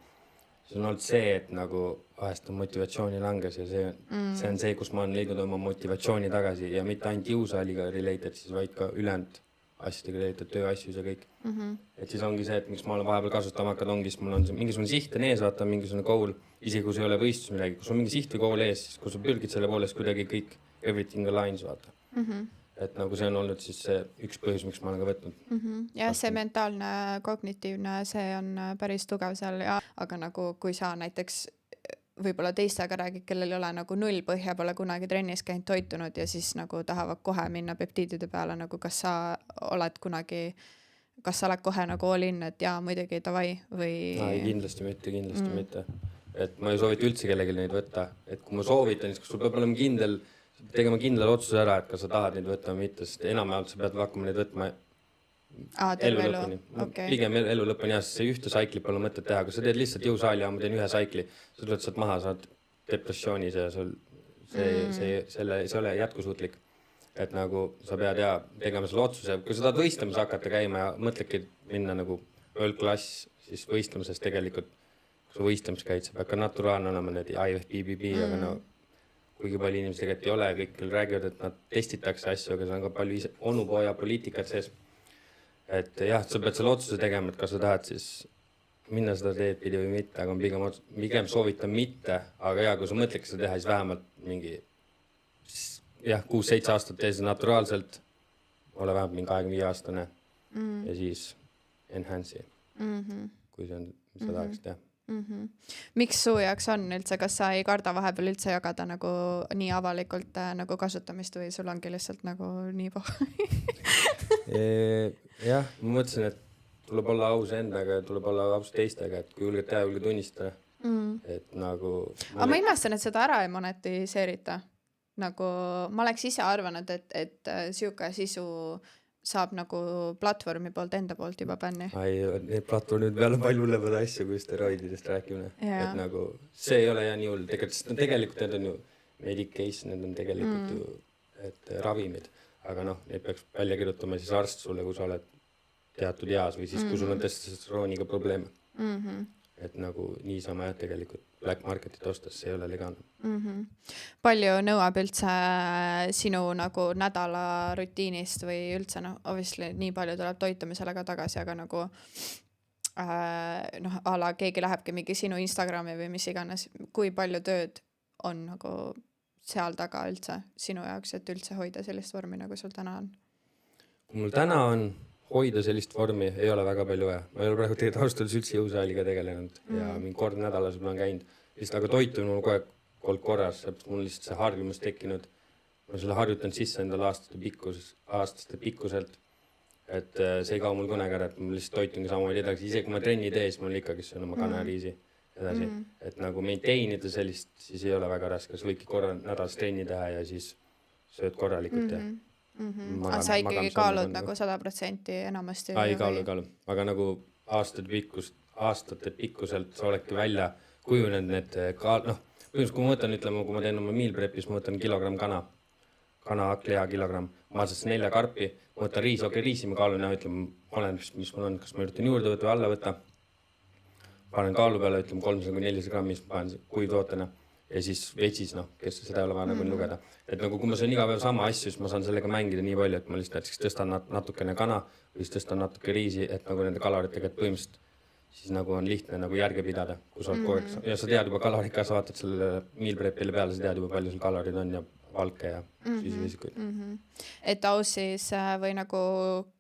See on olnud see, et nagu vahest on motivatsiooni langes ja see on see, kus ma olen leidnud oma motivatsiooni tagasi ja mitte ainult jõusaaliga related, siis vaid ka ülejäänud asjadega related, tööasjus ja kõik. Et siis ongi see, et miks ma olen vahepeal kasutama hakanud, ongi, siis mul on mingisugune siht on ees, vaata mingisugune goal, isegi kui see ei ole võistlus midagi, kus on mingi siht või goal ees, siis kui sa pürgid selle poole, siis kuidagi kõik everything aligns, vaata. Et nagu see on olnud siis see üks põhjus, miks ma olen ka võtnud. Ja see mentaalne, kognitiivne, see on päris tugev seal ja aga nagu kui sa näiteks võib-olla teistega räägid, kellel ei ole nagu null põhja, pole kunagi trennis käinud, toitunud ja siis nagu tahavad kohe minna peptiidide peale, nagu kas sa oled kohe nagu all in, et jaa, muidugi davai või? Kindlasti mitte. Et ma ei soovita üldse kellelgi neid võtta, et kui ma soovitan, siis sul peab olema tegema kindlal otsuse ära, et kas sa tahad neid võtta või mitte, sest enamjaolt sa pead hakkama neid võtma elu lõpuni. Okay. Pigem elu lõpuni jah, sest see ühte saikli pole mõtet teha, kui sa teed lihtsalt jõusaali ja ma teen ühe saikli, sa tuled sealt maha, saad depressioonis ja see ei ole jätkusuutlik. Et nagu sa pead tegema selle otsuse, kui sa tahad võistlemas hakata käima ja mõtledki minna nagu world class, siis võistlemises tegelikult, kui sa võistlemas käid, sa pead ka naturaalne olema need IF, BBB, aga no kuigi palju inimesi tegelikult ei ole, kõik küll räägivad, et nad testitakse asju, aga see on ka palju onupoja poliitikat sees. Et jah, sa pead selle otsuse tegema, et kas sa tahad siis minna seda teed pidi või mitte, aga pigem soovitan mitte, aga kui sa mõtledki seda teha, siis vähemalt mingi 6-7 aastat tee see naturaalselt, ole vähemalt mingi 25-aastane ja siis enhance'i, kui see on, mis sa tahaksid teha. Miks suu jaoks on üldse, kas sa ei karda vahepeal üldse jagada nagu nii avalikult nagu kasutamist või sul ongi lihtsalt nagu nii Jah, ma mõtlesin, et tuleb olla aus endaga ja tuleb olla aus teistega, et kui julged teha, julge tunnistada. Et nagu aga ma imestan, et seda ära ei monetiseerita. Nagu ma oleks ise arvanud, et siuke sisu saab nagu platvormi poolt enda poolt juba bänni. Need platvormid peale palju hullemaid asju kui steroididest rääkimine. Et nagu see ei ole nii hull. Tegelikult need on ju medication, need on tegelikult ju ravimid. Aga need peaks välja kirjutama siis arst sulle, kui sa oled teatud eas või siis kui sul on testosterooniga probleeme. Et nagu niisama tegelikult black marketit ostas, see ei ole legaalne. Palju nõuab üldse sinu nagu nädala rutiinist või üldse obviously nii palju tuleb toitumisele ka tagasi, aga nagu ala keegi lähebki mingi sinu Instagrami või mis iganes, kui palju tööd on nagu seal taga üldse sinu jaoks, et üldse hoida sellist vormi, nagu sul täna on? Kui mul täna on hoida sellist vormi, ei ole väga palju vaja. Ma ei ole praegu taustades üldse jõusaaliga tegelenud ja mingi kord nädalas ma olen käinud. Aga toitumine mul kogu aeg korras, mul lihtsalt see harjumus tekkinud. Ma selle harjutanud sisse endale aastaste pikkuselt, et see ei kao mul kunagi ära, et ma lihtsalt toitungi samamoodi edasi. Isegi kui ma trenni tees, mul ikkagi see on oma kanariisi edasi. Et nagu meinteinida sellist, siis ei ole väga raske. Sa võidki korra nädalas trenni teha ja siis sööd korralikult ja sa ikkagi kaalud nagu 100% enamasti? Ei kaalu. Aga nagu aastate pikkuselt sa oledki välja kujunenud need kui ma võtan, ütleme, kui ma teen oma meal prep'is, ma võtan kilogramm kana. kana hakkliha kilogramm, ma saan 4 karpi, ma võtan riisi, riisi ma kaalun ja ütleme, olen, mis mul on, kas ma üritan juurde võtta või alla võtta. Panen kaalu peale, ütleme 300-400 grammi, panen kuivtootena ja siis vetsis, kes seda ei ole vaja nagu lugeda. Et nagu kui ma saan iga päev sama asju, siis ma saan sellega mängida nii palju, et ma lihtsalt näiteks tõstan natukene kana või siis tõstan natuke riisi, et nagu nende kaloritega, et põhimõtteliselt siis nagu on lihtne nagu järge pidada, kui sa oled kogu aeg. Ja sa tead juba kalorid ka, sa vaatad selle meal prepile peale, sa tead juba palju sul kalorid on ja valke ja süsivesikuid. Et Aussis või nagu,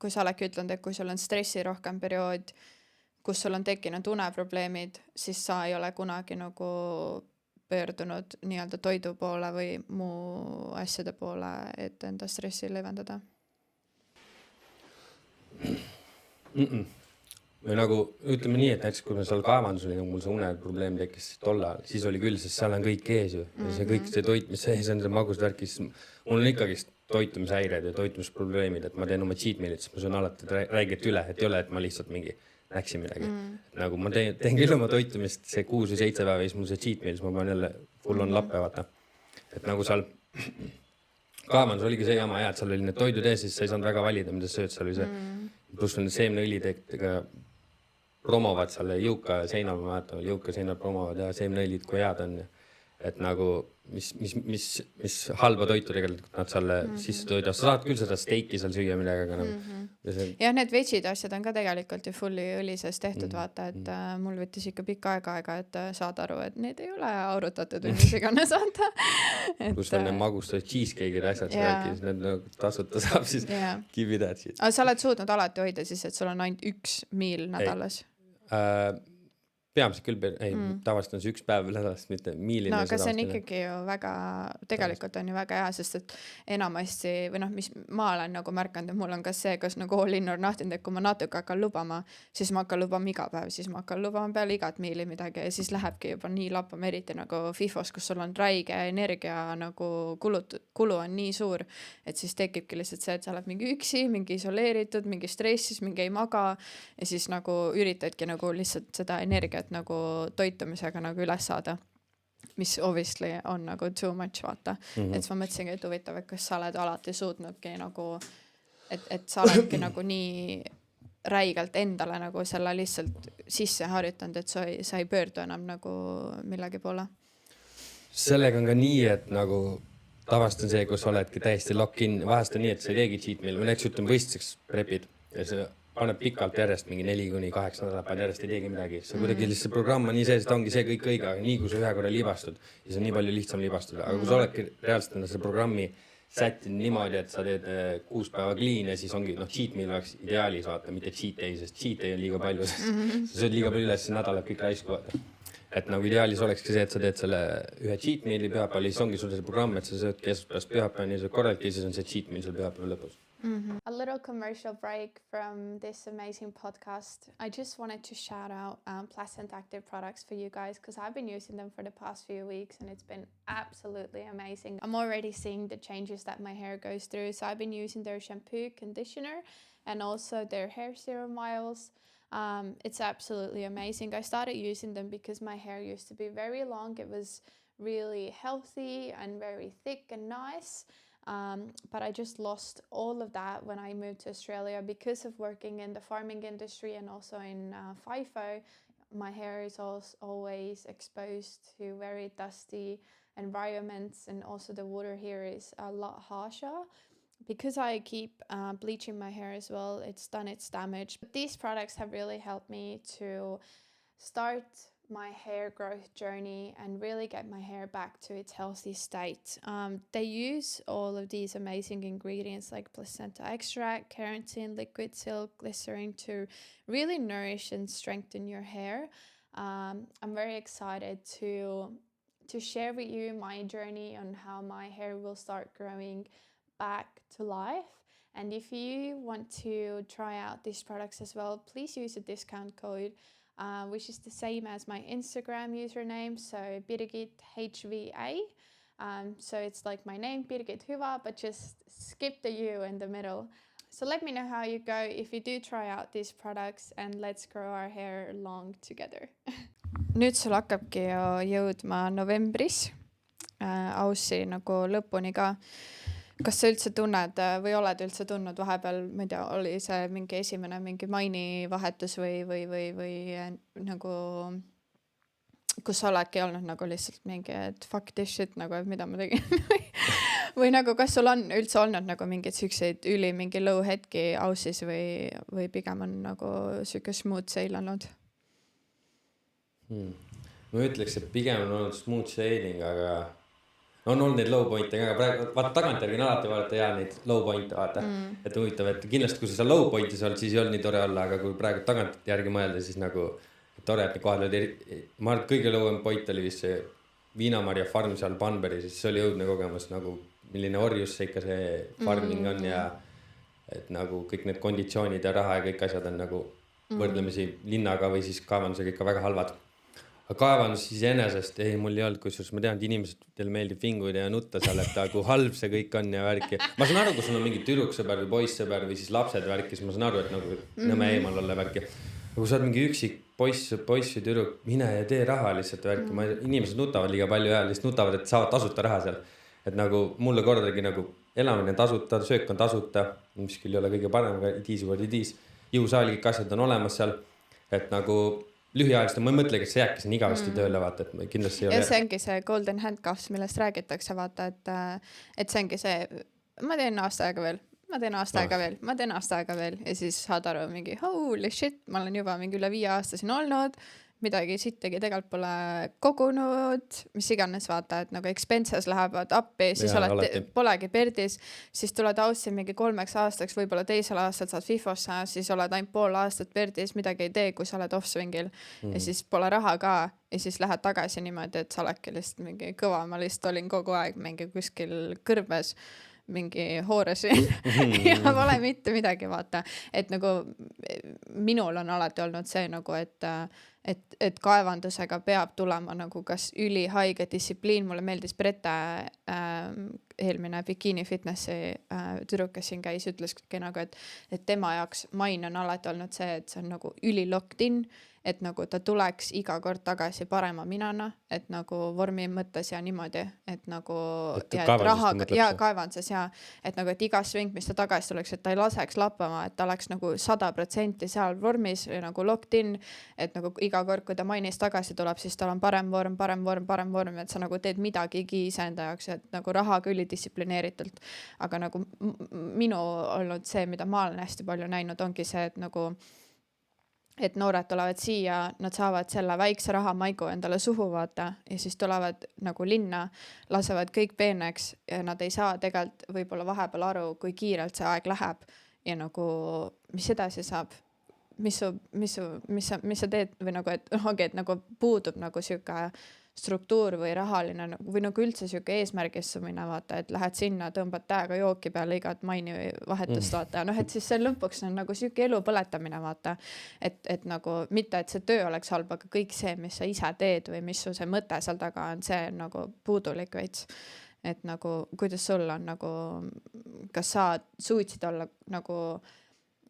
kui sa oledki ütlenud, et kui sul on stressi rohkem periood, kus sul on tekkinud uneprobleemid, siis sa ei ole kunagi nagu pöördunud nii-öelda toidu poole või muu asjade poole, et enda stressi leevendada? Või nagu ütleme nii, et näiteks kui me seal kaevandus oli, mul see uneprobleem tekkis tollal, siis oli küll, sest seal on kõik ees ju. Ja see kõik see toit, mis sees on, see magusvärkis, mul on ikkagi toitumishäired ja toitumisprobleemid, et ma teen oma cheat meal'id, siis ma söön alati räiget üle, et ei ole, et ma lihtsalt mingi näksin midagi. Nagu ma teen küll oma toitumist see 6 või 7 päeva ja siis mul see cheat meal, siis ma pean jälle full on lappe vaata. Et nagu seal kaevandus oligi see jama, et seal oli need toidud ees, siis sa ei saanud väga valida, mida sööd, seal oli see. Plus on seemneõlidega promovad seal jõuka seina, ma mäletan, jõuka seina promovad ja seemneõlid, kui head on. Et nagu, mis halba toitu tegelikult nad seal sisse toida. Sa saad küll seda steiki seal süüa midagi, aga nagu... Ja need vegid asjad on ka tegelikult ju fulli õlises tehtud, vaata, et mul võttis ikka pikka aega, et saad aru, et need ei ole aurutatud või mis iganes vaata. Kus on need magustavad cheesecake'id asjad, siis need tasuta saab siis give that shit. Aga sa oled suutnud alati hoida siis, et sul on ainult üks meal nädalas? Peamiselt küll, tavaliselt on see üks päev nädalast, mitte miilini. No, aga see on ikkagi ju väga, tegelikult on ju väga hea, sest et enamasti, või mis ma olen nagu märkanud, et mul on ka see, kas nagu all in or nothing, et kui ma natuke hakkan lubama, siis ma hakkan lubama iga päev, siis ma hakkan lubama peale igat miili midagi ja siis lähebki juba nii lappama, eriti nagu FIFOs, kus sul on räige energia nagu kulu on nii suur, et siis tekibki lihtsalt see, et sa oled mingi üksi, mingi isoleeritud, mingi stressis, mingi ei maga ja siis nagu üritadki nagu lihtsalt seda energiat nagu toitumisega nagu üles saada, mis obviously on nagu too much, vaata. Et siis ma mõtlesingi, et huvitav, et kas sa oled alati suutnudki nagu, et sa oledki nagu nii räigelt endale nagu selle lihtsalt sisse harjutanud, et sa ei pöördu enam nagu millegi poole. Sellega on ka nii, et nagu tavaliselt on see, kus oledki täiesti lock-in, vahest on nii, et sa ei teegi cheat meal või näiteks ütleme võistleks prepid ja see paneb pikalt järjest, mingi 4-8 nädalat pead järjest ei teegi midagi. See kuidagi lihtsalt programm on nii see, et ongi see kõik õige, aga nii kui sa ühe korra libastud, siis on nii palju lihtsam libastuda. Aga kui sa oledki reaalselt enda selle programmi sättinud niimoodi, et sa teed 6 päeva clean ja siis ongi, cheat meal oleks ideaalis vaata, mitte cheat day, sest cheat day on liiga palju, sest sa sööd liiga palju üles, siis nädalad kõik raisku vaata. Et nagu ideaalis olekski see, et sa teed selle ühe cheat meali pühapäeval, siis ongi sul see programm, et sa söödki esmaspäevast pühapäevani, sa korraldki ja siis on see cheat meal seal pühapäeva lõpus. A little commercial break from this amazing podcast. I just wanted to shout out Pleasant Active products for you guys because I've been using them for the past few weeks and it's been absolutely amazing. I'm already seeing the changes that my hair goes through. So I've been using their shampoo, conditioner, and also their hair serum oils. It's absolutely amazing. I started using them because my hair used to be very long. It was really healthy and very thick and nice. But I just lost all of that when I moved to Australia because of working in the farming industry and also in FIFO. My hair is always exposed to very dusty environments and also the water here is a lot harsher. Because I keep bleaching my hair as well, it's done its damage. But these products have really helped me to start my hair growth journey and really get my hair back to its healthy state. They use all of these amazing ingredients like placenta extract, keratin, liquid silk, glycerin to really nourish and strengthen your hair. I'm very excited to share with you my journey on how my hair will start growing back to life. And if you want to try out these products as well, please use a discount code which is the same as my Instagram username, so Birgit HVA. So it's like my name, Birgit Hyvä, but just skip the U in the middle. So let me know how you go if you do try out these products and let's grow our hair long together. Nüüd sul hakkabki jõudma novembris Aussi nagu lõpuni ka. kas sa üldse tunned või oled üldse tundnud vahepeal, ma ei tea, oli see mingi esimene mingi mainivahetus või nagu, kus sa oledki olnud nagu lihtsalt mingi, et fuck this shit nagu, et mida ma tegin või nagu, kas sul on üldse olnud nagu mingeid siukseid mingi low hetki Aussis või pigem on nagu siuke smooth sail olnud? Ma ütleks, et pigem on olnud smooth sailing, aga on olnud neid low point'e ka, aga praegu vaata tagantjärgi on alati vaadata hea neid low point'e vaata, et huvitav, et kindlasti kui sa seal low point'is oled, siis ei olnud nii tore olla, aga kui praegu tagantjärgi mõelda, siis nagu tore, et kohal oli, ma arvan, et kõige lowem point oli vist see Viinamarja farm seal Banberi, siis see oli õudne kogemus nagu, milline orjus see ikka see farming on ja et nagu kõik need konditsioonid ja raha ja kõik asjad on nagu võrdlemisi linnaga või siis kaevandusega ikka väga halvad. Aga kaevandus siis enesest, ei mul ei olnud, kusjuures ma tean, et inimesed teil meeldib vinguida ja nutta seal, et kui halb see kõik on ja värki. Ma saan aru, kui sul on mingi tüdruksõber või poissõber või siis lapsed värki, siis ma saan aru, et nagu nõme eemal olla värki. Aga kui sa oled mingi üksik poiss või tüdruk, mine ja tee raha lihtsalt värki. Inimesed nutavad liiga palju ja lihtsalt nutavad, et saavad tasuta raha seal. Et nagu mulle kordagi nagu elamine tasuta, söök on tasuta, mis küll ei ole kõige parem, aga idiis. Jõusaali kõik asjad on olemas seal, et nagu lühiajalist, ma ei mõtlegi, et see jääbki siin igavesti tööle, vaata, et kindlasti ei ole. Ja see ongi see golden handcuffs, millest räägitakse, vaata, et see ongi see, ma teen aasta aega veel ja siis saad aru mingi holy shit, ma olen juba mingi üle 5 aasta siin olnud, midagi sittagi tegelikult pole kogunud, mis iganes vaata, et nagu expenses lähevad appi, siis polegi Perdis, siis tuled Aussi mingi 3 aastaks, võib-olla teisel aastal saad FIFOsse, siis oled ainult pool aastat Perdis, midagi ei tee, kui sa oled off-swingil ja siis pole raha ka ja siis lähed tagasi niimoodi, et sa oledki lihtsalt mingi kõva, ma lihtsalt olin kogu aeg mingi kuskil kõrbes mingi hooresin ja pole mitte midagi vaata, et nagu minul on alati olnud see nagu, et kaevandusega peab tulema nagu kas ülihaige distsipliin, mulle meeldis Brette eelmine Bikini Fitnessi tüdruk, kes siin käis, ütleski nagu, et tema jaoks main on alati olnud see, et see on nagu üli locked in, et nagu ta tuleks iga kord tagasi parema minana, et nagu vormi mõttes ja niimoodi, et nagu et raha ja kaevanduses ja et nagu, et iga swing, mis ta tagasi tuleks, et ta ei laseks lappama, et ta oleks nagu 100% seal vormis nagu locked in, et nagu iga kord, kui ta mainis tagasi tuleb, siis tal on parem vorm, et sa nagu teed midagigi iseenda jaoks, et nagu raha küll distsiplineeritult, aga nagu minu olnud see, mida ma olen hästi palju näinud, ongi see, et nagu et noored tulevad siia, nad saavad selle väikse rahamaigu endale suhu vaata ja siis tulevad nagu linna, lasevad kõik peeneks ja nad ei saa tegelikult võib-olla vahepeal aru, kui kiirelt see aeg läheb ja nagu mis edasi saab, mis sa teed või nagu, et nagu puudub nagu siuke struktuur või rahaline või nagu üldse siuke eesmärgistumine vaata, et lähed sinna, tõmbad täega jooki peale igat maini vahetust vaata, et siis see lõpuks on nagu siuke elu põletamine vaata, et nagu mitte, et see töö oleks halb, aga kõik see, mis sa ise teed või mis su see mõte seal taga on, see on nagu puudulik veits, et nagu kuidas sul on nagu, kas sa suutsid olla nagu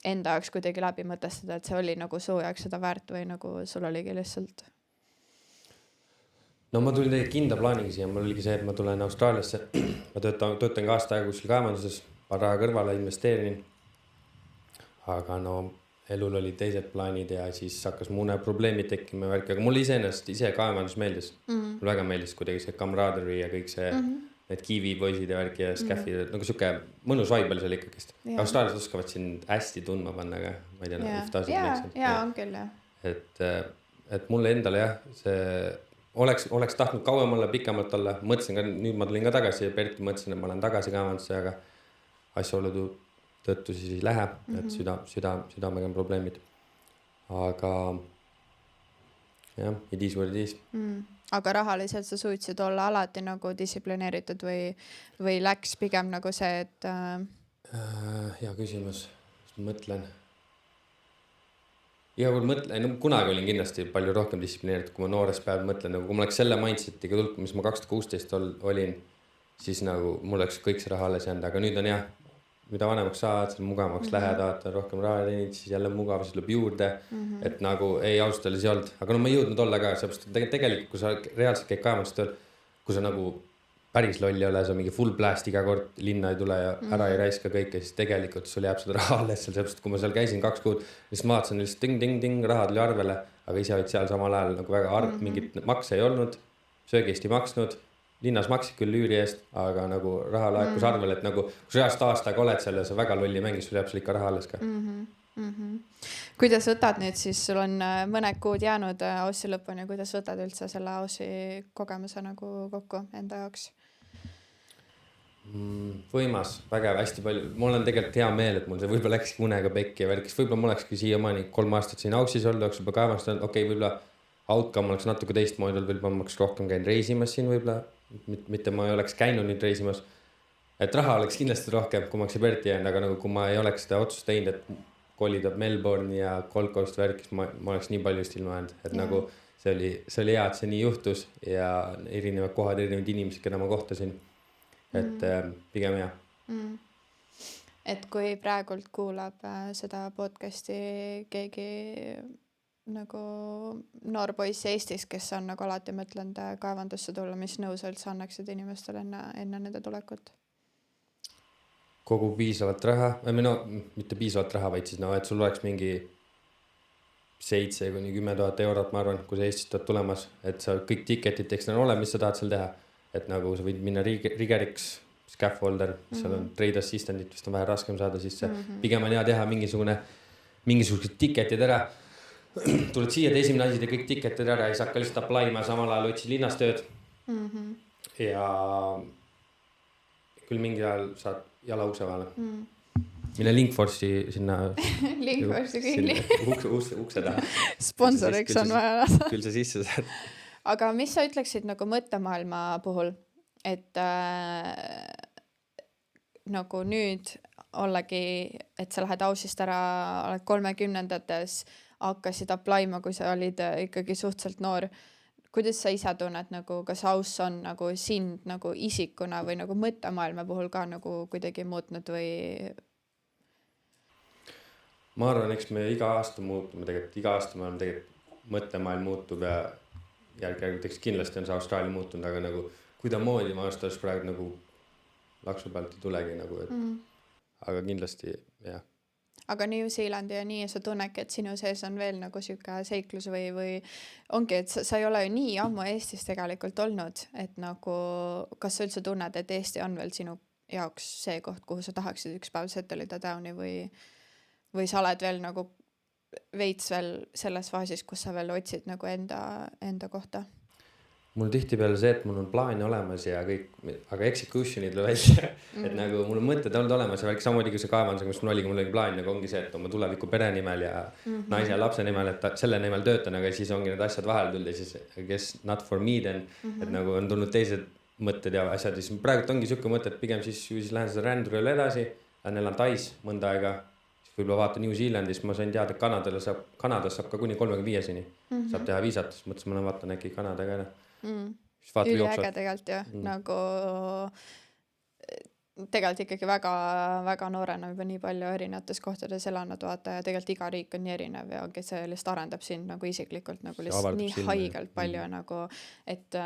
enda jaoks kuidagi läbi mõtestada, et see oli nagu su jaoks seda väärt või nagu sul oligi lihtsalt? No ma tulin tegelikult kinda plaaniga siia, mul oligi see, et ma tulen Austraaliasse, ma töötan ka aasta aega kuskil kaevanduses, raha kõrvale investeerin, aga no elul oli teised plaanid ja siis hakkas muune probleemid tekkima värki, aga mulle ise kaevandus meeldis, mulle väga meeldis kuidagi see camaraderie ja kõik see, need kiivipoisid ja värki ja scaffid, nagu siuke mõnus vibe oli seal ikkagist. Austraalias oskavad siin hästi tundma panna, aga ma ei tea, ja on küll jah. Et mulle endale jah, see oleks tahtnud kauem olla, pikemalt olla, mõtlesin ka, nüüd ma tulin ka tagasi ja Berti mõtlesin, et ma olen tagasi kaevandusse, aga asjaolude tõttu siis ei lähe, et südamega on probleemid. Aga jah, it is what it is. Aga rahaliselt sa suutsid olla alati nagu distsiplineeritud või läks pigem nagu see, et... Hea küsimus, ma mõtlen. Ja kui mõtlen, kunagi olin kindlasti palju rohkem distsiplineeritud, kui ma noores päev mõtlen, nagu kui ma oleks selle mindsetiga tulnud, mis ma 2016 olin, siis nagu mul oleks kõik see raha alles jäänud, aga nüüd on jah, mida vanemaks saad, mugavamaks lähed, rohkem raha teenid, siis jälle mugavus tuleb juurde, et nagu ei austada ei olnud, aga no ma ei jõudnud olla ka, seepärast tegelikult, kui sa reaalselt käid kaevandustööl, kui sa nagu päris loll ei ole, sa mingi full blast iga kord linna ei tule ja ära ei raiska kõike, siis tegelikult sul jääb seda raha alles seal, sellepärast kui ma seal käisin 2 kuud, siis ma vaatasin lihtsalt ting, raha tuli arvele, aga ise olid seal samal ajal nagu väga mingit makse ei olnud, söögist ei maksnud, linnas maksid küll üüri eest, aga nagu raha laekus arvele, et nagu kui sa reaalselt aastaga oled seal ja sa väga lolli mängis, sul jääb seal ikka raha alles ka. Kuidas võtad nüüd siis, sul on mõned kuud jäänud Aussi lõpuni, kuidas võtad üldse selle Aussi kogemuse nagu kokku enda jaoks? Võimas, vägev, hästi palju, mul on tegelikult hea meel, et mul see võib-olla läkski unega pekki ja värkis, võib-olla mul olekski siiamaani 3 aastat siin Aussis olnud, oleks juba kaevastanud, okei, võib-olla outcome oleks natuke teistmoodi, võib-olla ma oleks rohkem käinud reisimas siin võib-olla, mitte ma ei oleks käinud nüüd reisimas, et raha oleks kindlasti rohkem, kui ma oleks Berti jäänud, aga nagu kui ma ei oleks seda otsust teinud, et kolida Melbourne ja Gold Coast värkis, ma oleks nii palju just ilma jäänud, et nagu see oli hea, et see nii juhtus ja erinevad kohad, erinevad inimesed, keda ma kohtasin. Et pigem hea. Et kui praegult kuulab seda podcasti keegi nagu noor poiss Eestis, kes on nagu alati mõtlenud kaevandusse tulla, mis nõu sa üldse annaksid inimestele enne nende tulekut? Kogu piisavalt raha, mitte piisavalt raha, vaid siis et sul oleks mingi 7 kuni 10 000 eurot, ma arvan, kui sa Eestist oled tulemas, et sa kõik tiketid teeks ole, mis sa tahad seal teha. Et nagu sa võid minna Rigeriks, scaffolder, seal on trade assistantid, vist on vähe raskem saada sisse. Pigem on hea teha mingisugused tiketid ära. Tuled siia, esimene asi, kõik tiketid ära ja siis hakka lihtsalt applyma, samal ajal otsid linnas tööd. Ja küll mingi ajal saad jala ukse vahele. Mine Linkforce'i sinna Linkforce'i külli. Ukse taha. Sponsoriks on vaja. Küll sa sisse saad. Aga mis sa ütleksid nagu mõttemaailma puhul, et nagu nüüd ollagi, et sa lähed Aussist ära, oled 30-ndates, hakkasid applyma, kui sa olid ikkagi suhteliselt noor. Kuidas sa ise tunned, nagu, kas Auss on nagu sind nagu isikuna või nagu mõttemaailma puhul ka nagu kuidagi muutnud või? Ma arvan, eks me iga aasta muutume tegelikult, iga aasta me oleme tegelikult mõttemaailm muutub ja järg-järguteks kindlasti on see Austraalia muutunud, aga nagu kuidamoodi ma aastas praegu nagu laksu pealt ei tulegi nagu, et aga kindlasti, jah. Aga New Zealandi ja nii sa tunnedki, et sinu sees on veel nagu siuke seiklus või ongi, et sa ei ole ju nii ammu Eestis tegelikult olnud, et nagu kas sa üldse tunned, et Eesti on veel sinu jaoks see koht, kuhu sa tahaksid üks päev settelida downi või sa oled veel nagu veits veel selles faasis, kus sa veel otsid nagu enda kohta? Mul tihti peale see, et mul on plaani olemas ja kõik, aga execution ei tule välja. Et nagu mul on mõtted olnud olemas ja samamoodi kui see kaevandaga, mis mul oligi plaan, nagu ongi see, et oma tuleviku pere nimel ja naise ja lapse nimel, et selle nimel töötan, aga siis ongi need asjad vahel tulnud ja siis kes not for me then, et nagu on tulnud teised mõtted ja asjad. Siis praegu ongi siuke mõte, et pigem siis lähen seda rändurile edasi, elan Tais mõnda aega. Võib-olla vaata New Zealandis, ma sain teada, et Kanadas saab ka kuni 35-sini. Saab teha viisat, siis mõtlesin, ma vaatan äkki Kanada ka ära. Üliäge tegelikult ju, nagu tegelikult ikkagi väga, väga noorena juba nii palju erinevates kohtades elanud vaata ja tegelikult iga riik on nii erinev ja ongi see lihtsalt arendab sind nagu isiklikult nagu lihtsalt nii haigelt palju nagu, et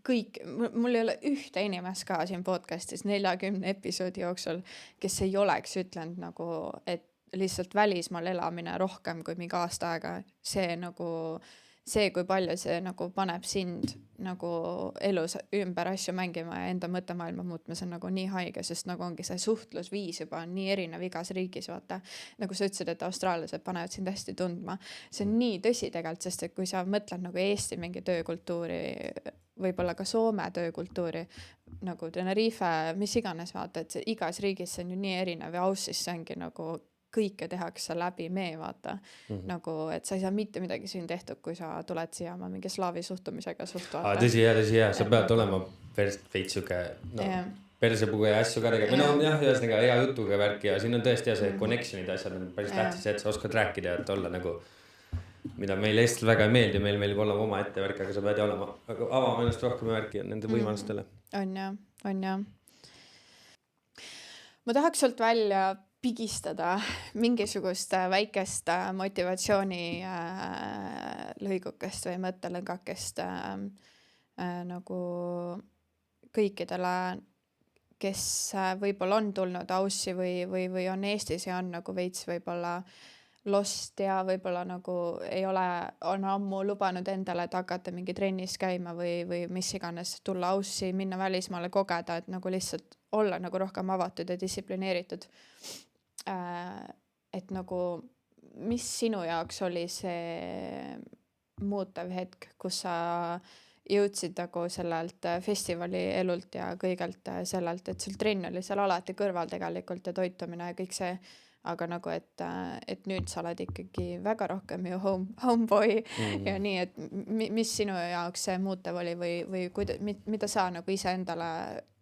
kõik, mul ei ole ühte inimest ka siin podcastis 40 episoodi jooksul, kes ei oleks ütlenud nagu, et lihtsalt välismaal elamine rohkem kui mingi aasta aega, see kui palju see nagu paneb sind nagu elus ümber asju mängima ja enda mõttemaailma muutma, see on nagu nii haige, sest nagu ongi see suhtlusviis juba on nii erinev igas riigis, vaata. Nagu sa ütlesid, et austraallased panevad sind hästi tundma. See on nii tõsi tegelikult, sest et kui sa mõtled nagu Eesti mingi töökultuuri, võib-olla ka Soome töökultuuri, nagu Tenerife, mis iganes vaata, et igas riigis see on ju nii erinev ja Aussis see ongi nagu kõike tehakse läbi vaata. Nagu, et sa ei saa mitte midagi siin tehtud, kui sa tuled siia oma mingi slaavi suhtumisega vaata. Tõsi hea, sa pead olema veits siuke persepuga ja asju ka tegema. Jah, ühesõnaga hea jutuga värk ja siin on tõesti see connectionid asjad on päris tähtis, et sa oskad rääkida, et olla nagu, mida meil Eestil väga ei meeldi, meil meeldib olla oma ette värk, aga sa pead olema, aga avama ennast rohkem värki nende võimalustele. On ja. Ma tahaks sult välja pigistada mingisugust väikest motivatsiooni lõigukest või mõttelõngakest nagu kõikidele, kes võib-olla on tulnud Aussi või on Eestis ja on nagu veits võib-olla lost ja võib-olla nagu ei ole, on ammu lubanud endale, et hakata mingi trennis käima või mis iganes, tulla Aussi, minna välismaale kogeda, et nagu lihtsalt olla nagu rohkem avatud ja distsiplineeritud. Et nagu, mis sinu jaoks oli see muutev hetk, kus sa jõudsid nagu sellelt festivali elult ja kõigelt sellelt, et sul trenn oli seal alati kõrval tegelikult ja toitumine ja kõik see, aga nagu, et nüüd sa oled ikkagi väga rohkem ju homeboy ja nii, et mis sinu jaoks see muutev oli või mida sa nagu ise endale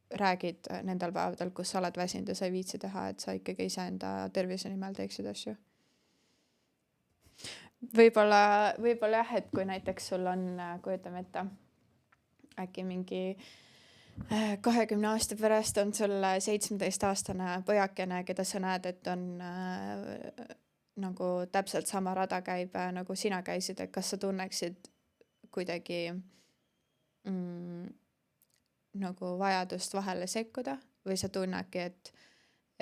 räägid nendel päevadel, kus sa oled väsinud ja sa ei viitsi teha, et sa ikkagi ise enda tervise nimel teeksid asju? Võib-olla jah, et kui näiteks sul on, kujutame ette, äkki mingi 20 aasta pärast on sul 17-aastane pojakene, keda sa näed, et on nagu täpselt sama rada käib, nagu sina käisid, et kas sa tunneksid kuidagi nagu vajadust vahele sekkuda või sa tunnedki,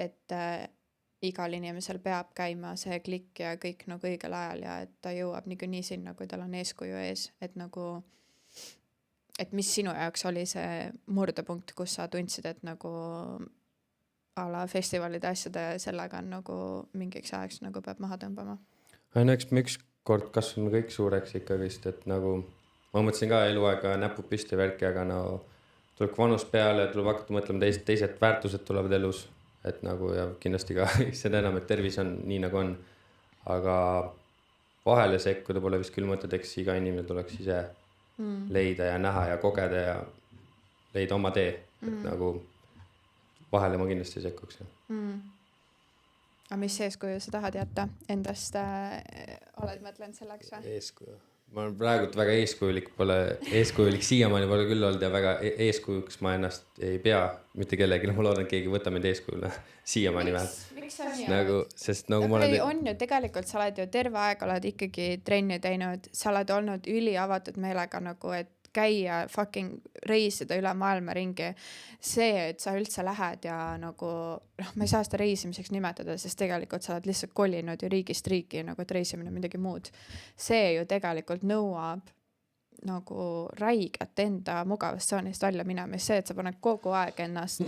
et igal inimesel peab käima see klikk ja kõik nagu õigel ajal ja et ta jõuab niikuinii sinna, kui tal on eeskuju ees, et nagu, et mis sinu jaoks oli see murdepunkt, kus sa tundsid, et nagu a la festivalide asjade sellega on nagu mingiks ajaks nagu peab maha tõmbama? No eks me ükskord kasvame kõik suureks ikkagist, et nagu ma mõtlesin ka eluaega näpud püsti värki, aga no tuleb vanus peale, tuleb hakata mõtlema teised väärtused tulevad elus, et nagu ja kindlasti ka seda enam, et tervis on nii nagu on, aga vahele sekkuda pole vist küll mõtet, eks iga inimene tuleks ise leida ja näha ja kogeda ja leida oma tee, et nagu vahele ma kindlasti ei sekkuks. Aga mis eeskuju sa tahad jätta endast, oled mõtlenud selleks või? Eeskuju. Ma olen praegult väga eeskujulik siiamaani pole küll olnud ja väga eeskujuks ma ennast ei pea mitte kellegi, ma loodan, et keegi võtab mind eeskujuna siiamaani vähemalt. Miks on ju? Nagu, sest nagu ma olen... On ju, tegelikult sa oled ju terve aeg oled ikkagi trenni teinud, sa oled olnud üli avatud meelega nagu, et käia fucking reisida üle maailma ringi. See, et sa üldse lähed ja nagu, ma ei saa seda reisimiseks nimetada, sest tegelikult sa oled lihtsalt kolinud ju riigist riiki, nagu et reisimine midagi muud. See ju tegelikult nõuab nagu räiget enda mugavustsoonist välja minemist. See, et sa paned kogu aeg ennast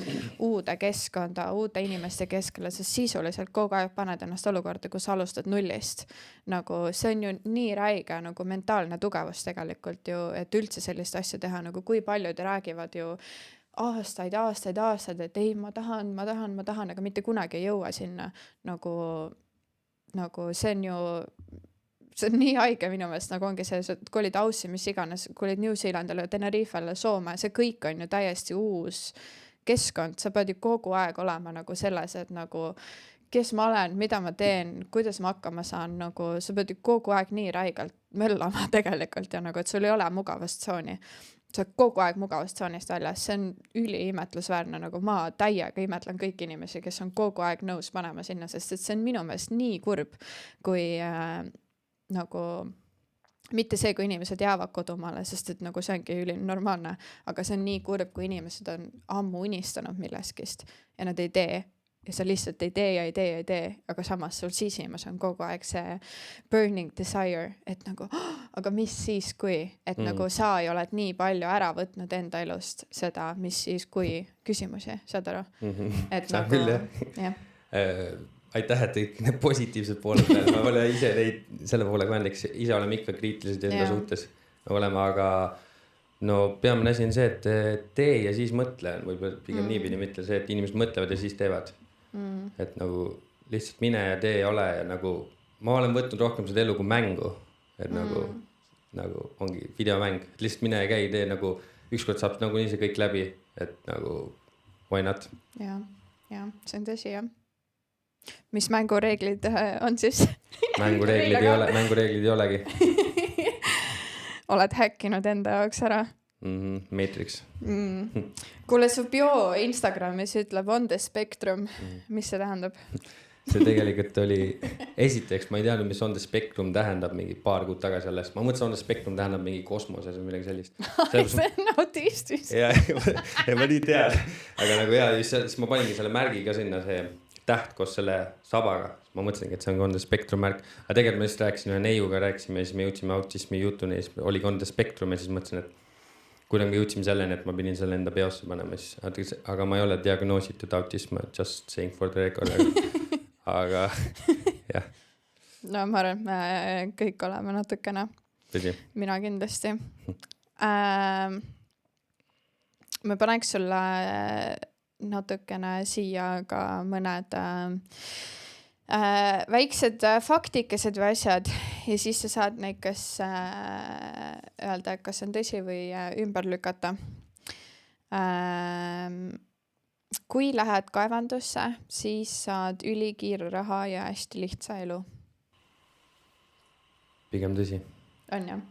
uude keskkonda, uute inimeste keskele, sa sisuliselt kogu aeg paned ennast olukorda, kus alustad nullist. Nagu see on ju nii räige nagu mentaalne tugevus tegelikult ju, et üldse sellist asja teha, nagu kui paljud räägivad ju aastaid, et ei, ma tahan, aga mitte kunagi ei jõua sinna. Nagu see on ju see on nii haige minu meelest, nagu ongi see, et kolid Aussi, mis iganes, kolid New Zealandile, Tenerifele, Soome, see kõik on ju täiesti uus keskkond, sa pead ju kogu aeg olema nagu selles, et nagu kes ma olen, mida ma teen, kuidas ma hakkama saan, nagu sa pead ju kogu aeg nii räigelt möllama tegelikult ja nagu, et sul ei ole mugavustsooni. Sa oled kogu aeg mugavustsoonist väljas, see on üliimetlusväärne, nagu ma täiega imetlen kõik inimesi, kes on kogu aeg nõus panema sinna, sest et see on minu meelest nii kurb, kui nagu mitte see, kui inimesed jäävad kodumaale, sest et nagu see ongi ülinormaalne, aga see on nii kurb, kui inimesed on ammu unistanud milleskist ja nad ei tee ja sa lihtsalt ei tee, aga samas sul sisimas on kogu aeg see burning desire, et nagu, aga mis siis kui, et nagu sa ei oled nii palju ära võtnud enda elust seda, mis siis kui küsimusi, saad aru? Et saan nagu, küll, jah. Aitäh, et kõik need positiivsed pooled peale. Ma pole ise neid selle poole kandeks, ise oleme ikka kriitilised enda suhtes olema, aga no peamine asi on see, et tee ja siis mõtle, võib-olla pigem niipidi mõtle see, et inimesed mõtlevad ja siis teevad. Et nagu lihtsalt mine ja tee ja ole ja nagu ma olen võtnud rohkem seda elu kui mängu, et nagu ongi videomäng, et lihtsalt mine ja käi, tee nagu ükskord saab nagu nii see kõik läbi, et nagu why not? Ja, see on tõsi, jah. Mis mängureeglid on siis? Mängureeglid ei olegi. Oled häkkinud enda jaoks ära? Matrix. Kuule, su bio Instagramis ütleb on the spectrum. Mis see tähendab? See tegelikult oli esiteks ma ei teadnud, mis on the spectrum tähendab mingi paar kuud tagasi alles. Ma mõtlesin, on the spectrum tähendab mingi kosmoses või midagi sellist. See on autistis. Ja ma nii tean. Aga nagu siis ma paningi selle märgi ka sinna, see täht koos selle sabaga. Ma mõtlesingi, et see on the spectrum märk. Aga tegelikult ma just rääkisin ühe neiuga, rääkisime ja siis me jõudsime autismi jutuni ja siis oli on the spectrum ja siis mõtlesin, et kui me jõudsime selleni, et ma pidin selle enda peosse panema, siis, aga ma ei ole diagnoositud autism, just saying for the record. Aga jah. No ma arvan, et me kõik oleme natukene. Tõsi. Mina kindlasti. Me paneks sulle natukene siia ka mõned väiksed faktikesed või asjad ja siis sa saad neid kas öelda, kas on tõsi või ümber lükata. Kui lähed kaevandusse, siis saad ülikiire raha ja hästi lihtsa elu. Pigem tõsi. On jah?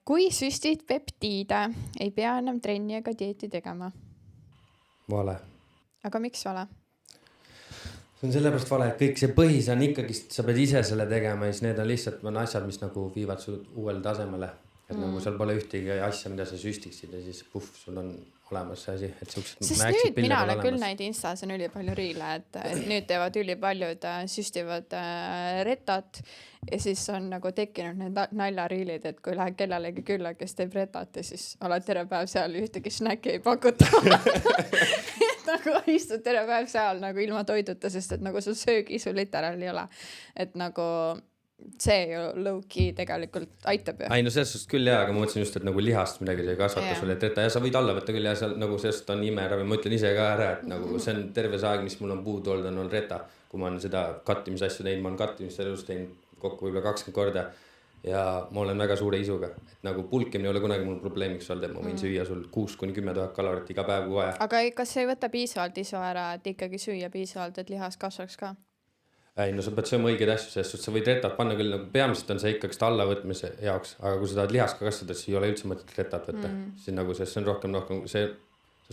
Kui süstid peptiide, ei pea enam trenni ega dieeti tegema. Vale. Aga miks vale? See on sellepärast vale, et kõik see põhis on ikkagi, sa pead ise selle tegema ja siis need on lihtsalt asjad, mis nagu viivad su uuele tasemele. Et nagu seal pole ühtegi asja, mida sa süstiksid ja siis sul on olemas see asi. Et sest nüüd mina olen küll näid Instas on üli palju riile, et nüüd teevad üli paljud süstivad retat ja siis on nagu tekkinud need naljariilid, et kui lähed kellelegi külla, kes teeb retat ja siis oled terve päev seal ühtegi snäki ei pakuta. Nagu istud terve päev seal nagu ilma toiduta, sest et nagu sul söögisu literaal ei ole. Et nagu see ju low-key tegelikult aitab ju. Ei no selles suhtes küll aga ma mõtlesin just, et nagu lihast midagi see kasvatas sulle, et ja sa võid alla võtta küll ja seal nagu sellest on imeravi, ma ütlen ise ka ära, et nagu see on terve see aeg, mis mul on puudu olnud, on reta, kui ma olen seda kattimisasju teinud, ma olen kattimist elus teinud kokku võib-olla 20 korda ja ma olen väga suure isuga, et nagu pulkimine ei ole kunagi mul probleemiks olnud, et ma võin süüa sul 6-10 000 kalorit iga päev kui vaja. Aga kas ei võta piisavalt isu ära, et ikkagi süüa piisavalt, et lihas kasvaks ka? Ei, no sa pead sööma õigeid asju, sest sa võid retat panna küll, nagu peamiselt on see ikkagi alla võtmise jaoks, aga kui sa tahad lihast ka kasvada, siis ei ole üldse mõtet retat võtta. Siis nagu see on rohkem, sa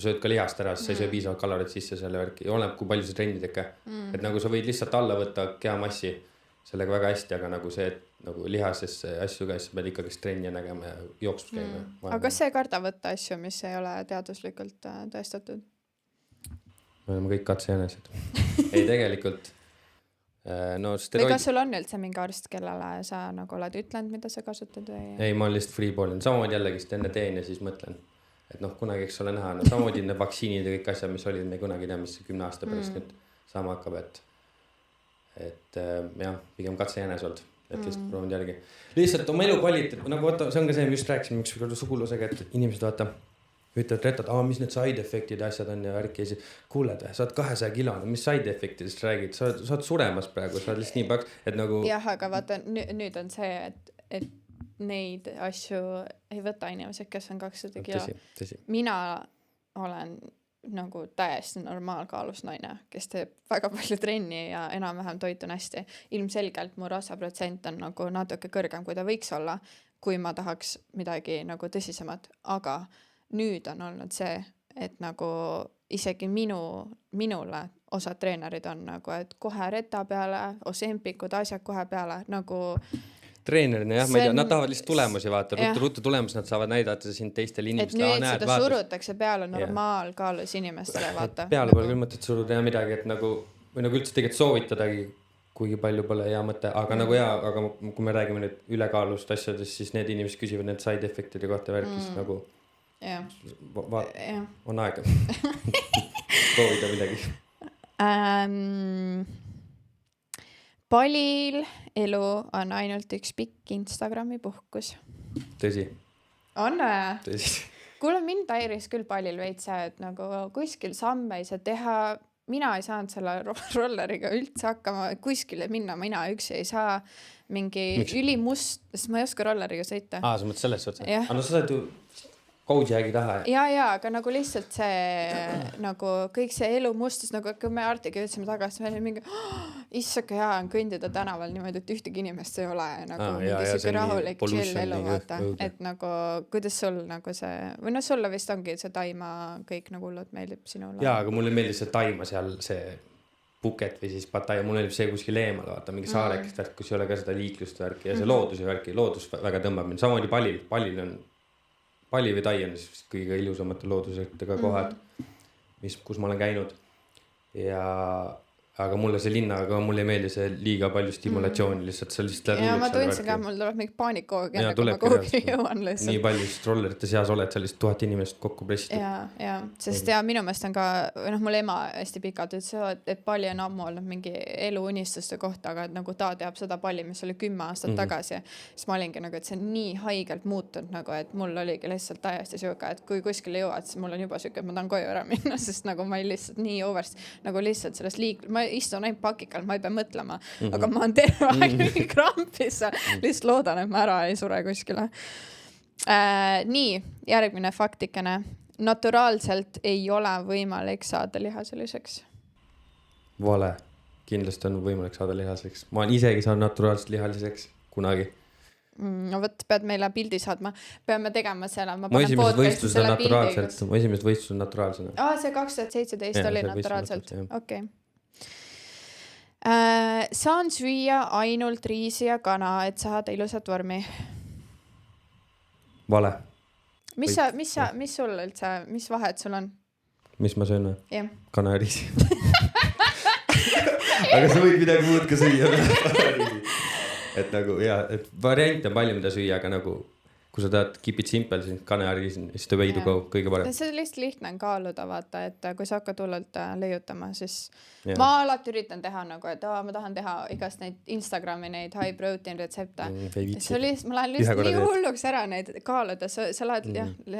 sööd ka lihast ära, siis sa ei söö piisavalt kalorit sisse selle värki ja oleneb, kui palju sa trenni tekke. Et nagu sa võid lihtsalt alla võtta kehamassi sellega väga hästi, aga nagu see, et nagu lihasesse asju ka, siis sa pead ikkagi trenni nägema ja jooksmus käima. Aga kas sa ei karda võtta asju, mis ei ole teaduslikult tõestatud? Me oleme kõik katsejänesed. Ei, tegelikult no, või kas sul on üldse mingi arst, kellele sa nagu oled ütlenud, mida sa kasutad või? Ei, ma olen lihtsalt freeballin. Samamoodi jällegi enne teen ja siis mõtlen, et noh, kunagi eks ole näha. No, samamoodi need vaktsiinid ja kõik asjad, mis olid, me kunagi tea, mis 10 aasta pärast nüüd sama hakkab, et jah, pigem katsejänes olnud, et lihtsalt proovinud järgi. Lihtsalt oma elu kvaliteet, nagu vaata, see on ka see, mis rääkisime üks sugulusega, et inimesed vaata, ütlevad retad, mis need side effect'id asjad on ja värki ja siis kuuled, sa oled 200 kilone, mis side effect'idest räägid, sa oled suremas praegu, sa oled lihtsalt nii paks, et nagu... Jah, aga vaata, nüüd on see, et neid asju ei võta inimesed, kes on 200 kilo. Tõsi. Mina olen nagu täiesti normaalkaalus naine, kes teeb väga palju trenni ja enam-vähem toitun hästi. Ilmselgelt mu rasvaprotsent on nagu natuke kõrgem, kui ta võiks olla, kui ma tahaks midagi nagu tõsisemat, aga nüüd on olnud see, et nagu isegi minule osad treenerid on nagu, et kohe reta peale, osempikud, asjad kohe peale, nagu... Treenerina jah, ma ei tea, nad tahavad lihtsalt tulemusi vaata, ruttu tulemus, nad saavad näidata sind teistele inimestele. Et nüüd seda surutakse peale normaalkaalus inimestele, vaata. Peale pole küll mõtet suruda ja midagi, et nagu, või nagu üldse tegelikult soovitadagi, kuigi palju pole hea mõte, aga nagu aga kui me räägime nüüd ülekaalust asjadest, siis need inimesed küsivad need side effect'ide kohta värkis nagu... on aega proovida midagi. Palil elu on ainult üks pikk Instagrami puhkus. Tõsi. On või? Tõsi. Kuule, mind häiris küll Palil veits see, et nagu kuskil samme ei saa teha. Mina ei saanud selle rolleriga üldse hakkama kuskile minna, mina üksi ei saa mingi ülimust, sest ma ei oska rolleriga sõita. Sa mõtled selles otsa? Aga no sa saad ju coach'i taha. Ja, aga nagu lihtsalt see nagu kõik see elu mustus, nagu kui me Artiga jõudsime tagasi, meil oli mingi issaka hea on kõndida tänaval niimoodi, et ühtegi inimest ei ole nagu mingi siuke rahulik chill elu vaata, et nagu kuidas sul nagu see, või no sulle vist ongi see taima kõik nagu hullud meeldib sinule. Jaa, aga mulle meeldis see taima seal see Puket või siis Pattaya, mul oli see kuskil eemal, vaata mingi saarekest värk, kus ei ole ka seda liiklust värki ja see looduse värki, loodus väga tõmbab mind. Samamoodi Palil on, Pali või Tai on siis kõige ilusamate loodusega kohad, kus ma olen käinud. Aga mulle see linnaga, mulle ei meeldi see liiga palju stimulatsiooni lihtsalt, see lihtsalt ja ma tundsin ka, mul tuleb mingi paanikoog enne, kui ma kuhugi jõuan lihtsalt. Nii palju strollerite seas oled, seal lihtsalt 1000 inimest kokku pressitud. Ja, sest ja minu meelest on ka, mul ema hästi pikalt ütles, et Pali on ammu olnud mingi eluunistuste kohta, aga nagu ta teab seda Pali, mis oli 10 aastat tagasi. Siis ma olingi nagu, et see on nii haigelt muutunud nagu, et mul oligi lihtsalt täiesti siuke, et kui kuskile jõuad, siis mul on juba siuke, et ma tahan koju ära minna, sest nagu ma ei lihtsalt nii overst, nagu lihtsalt sellest ma istun ainult pakikal, ma ei pea mõtlema, aga ma olen terve aeg mingi krampis, lihtsalt loodan, et ma ära ei sure kuskile. Nii, järgmine faktikene. Naturaalselt ei ole võimalik saada lihaseliseks. Vale. Kindlasti on võimalik saada lihaseliseks. Ma olen isegi saanud naturaalselt lihaseliseks kunagi. No võt, pead meile pildi saadma. Peame tegema selle. Mu esimesed võistlused on naturaalsena. See 2017 oli naturaalselt. Okei. Saan süüa ainult riisi ja kana, et saada ilusat vormi. Vale. Mis sul üldse, mis vahet sul on? Mis ma söön? Yeah. Kana ja riisi. Aga sa võid midagi muud ka süüa. Et nagu, et variant on palju, mida süüa, aga nagu kui sa tahad keep it simple, siis kana ja riis is the way to go, kõige parem. See on lihtsalt lihtne kaaluda, vaata, et kui sa hakkad hullult leiutama, siis ma alati üritan teha nagu, et ma tahan teha igast neid Instagrami neid high protein retsepte. Ma lähen lihtsalt nii hulluks ära neid kaaluda, sa lähed,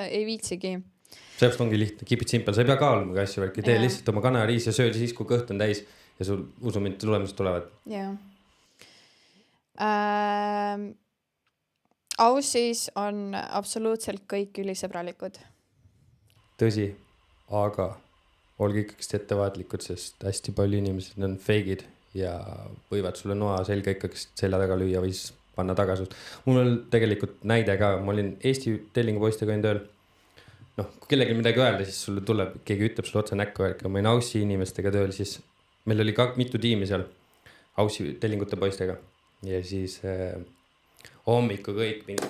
ei viitsigi. Seepärast ongi lihtne, keep it simple, sa ei pea kaaluma ka asju, tee lihtsalt oma kana ja riis ja söö siis, kui kõht on täis ja sul usumind tulemused tulevad. Jah. Aussis on absoluutselt kõik ülisõbralikud. Tõsi, aga olge ikkagi ettevaatlikud, sest hästi palju inimesed on feigid ja võivad sulle noa selga ikkagi selja taga lüüa või siis panna tagasust. Mul on tegelikult näide ka, ma olin Eesti tellingupoistega tööl. Kui kellelgi midagi öelda, siis sulle tuleb, keegi ütleb sulle otsa näkku, et ma olin Aussi inimestega tööl, siis meil oli ka mitu tiimi seal Aussi tellingute poistega ja siis hommiku kõik mingi,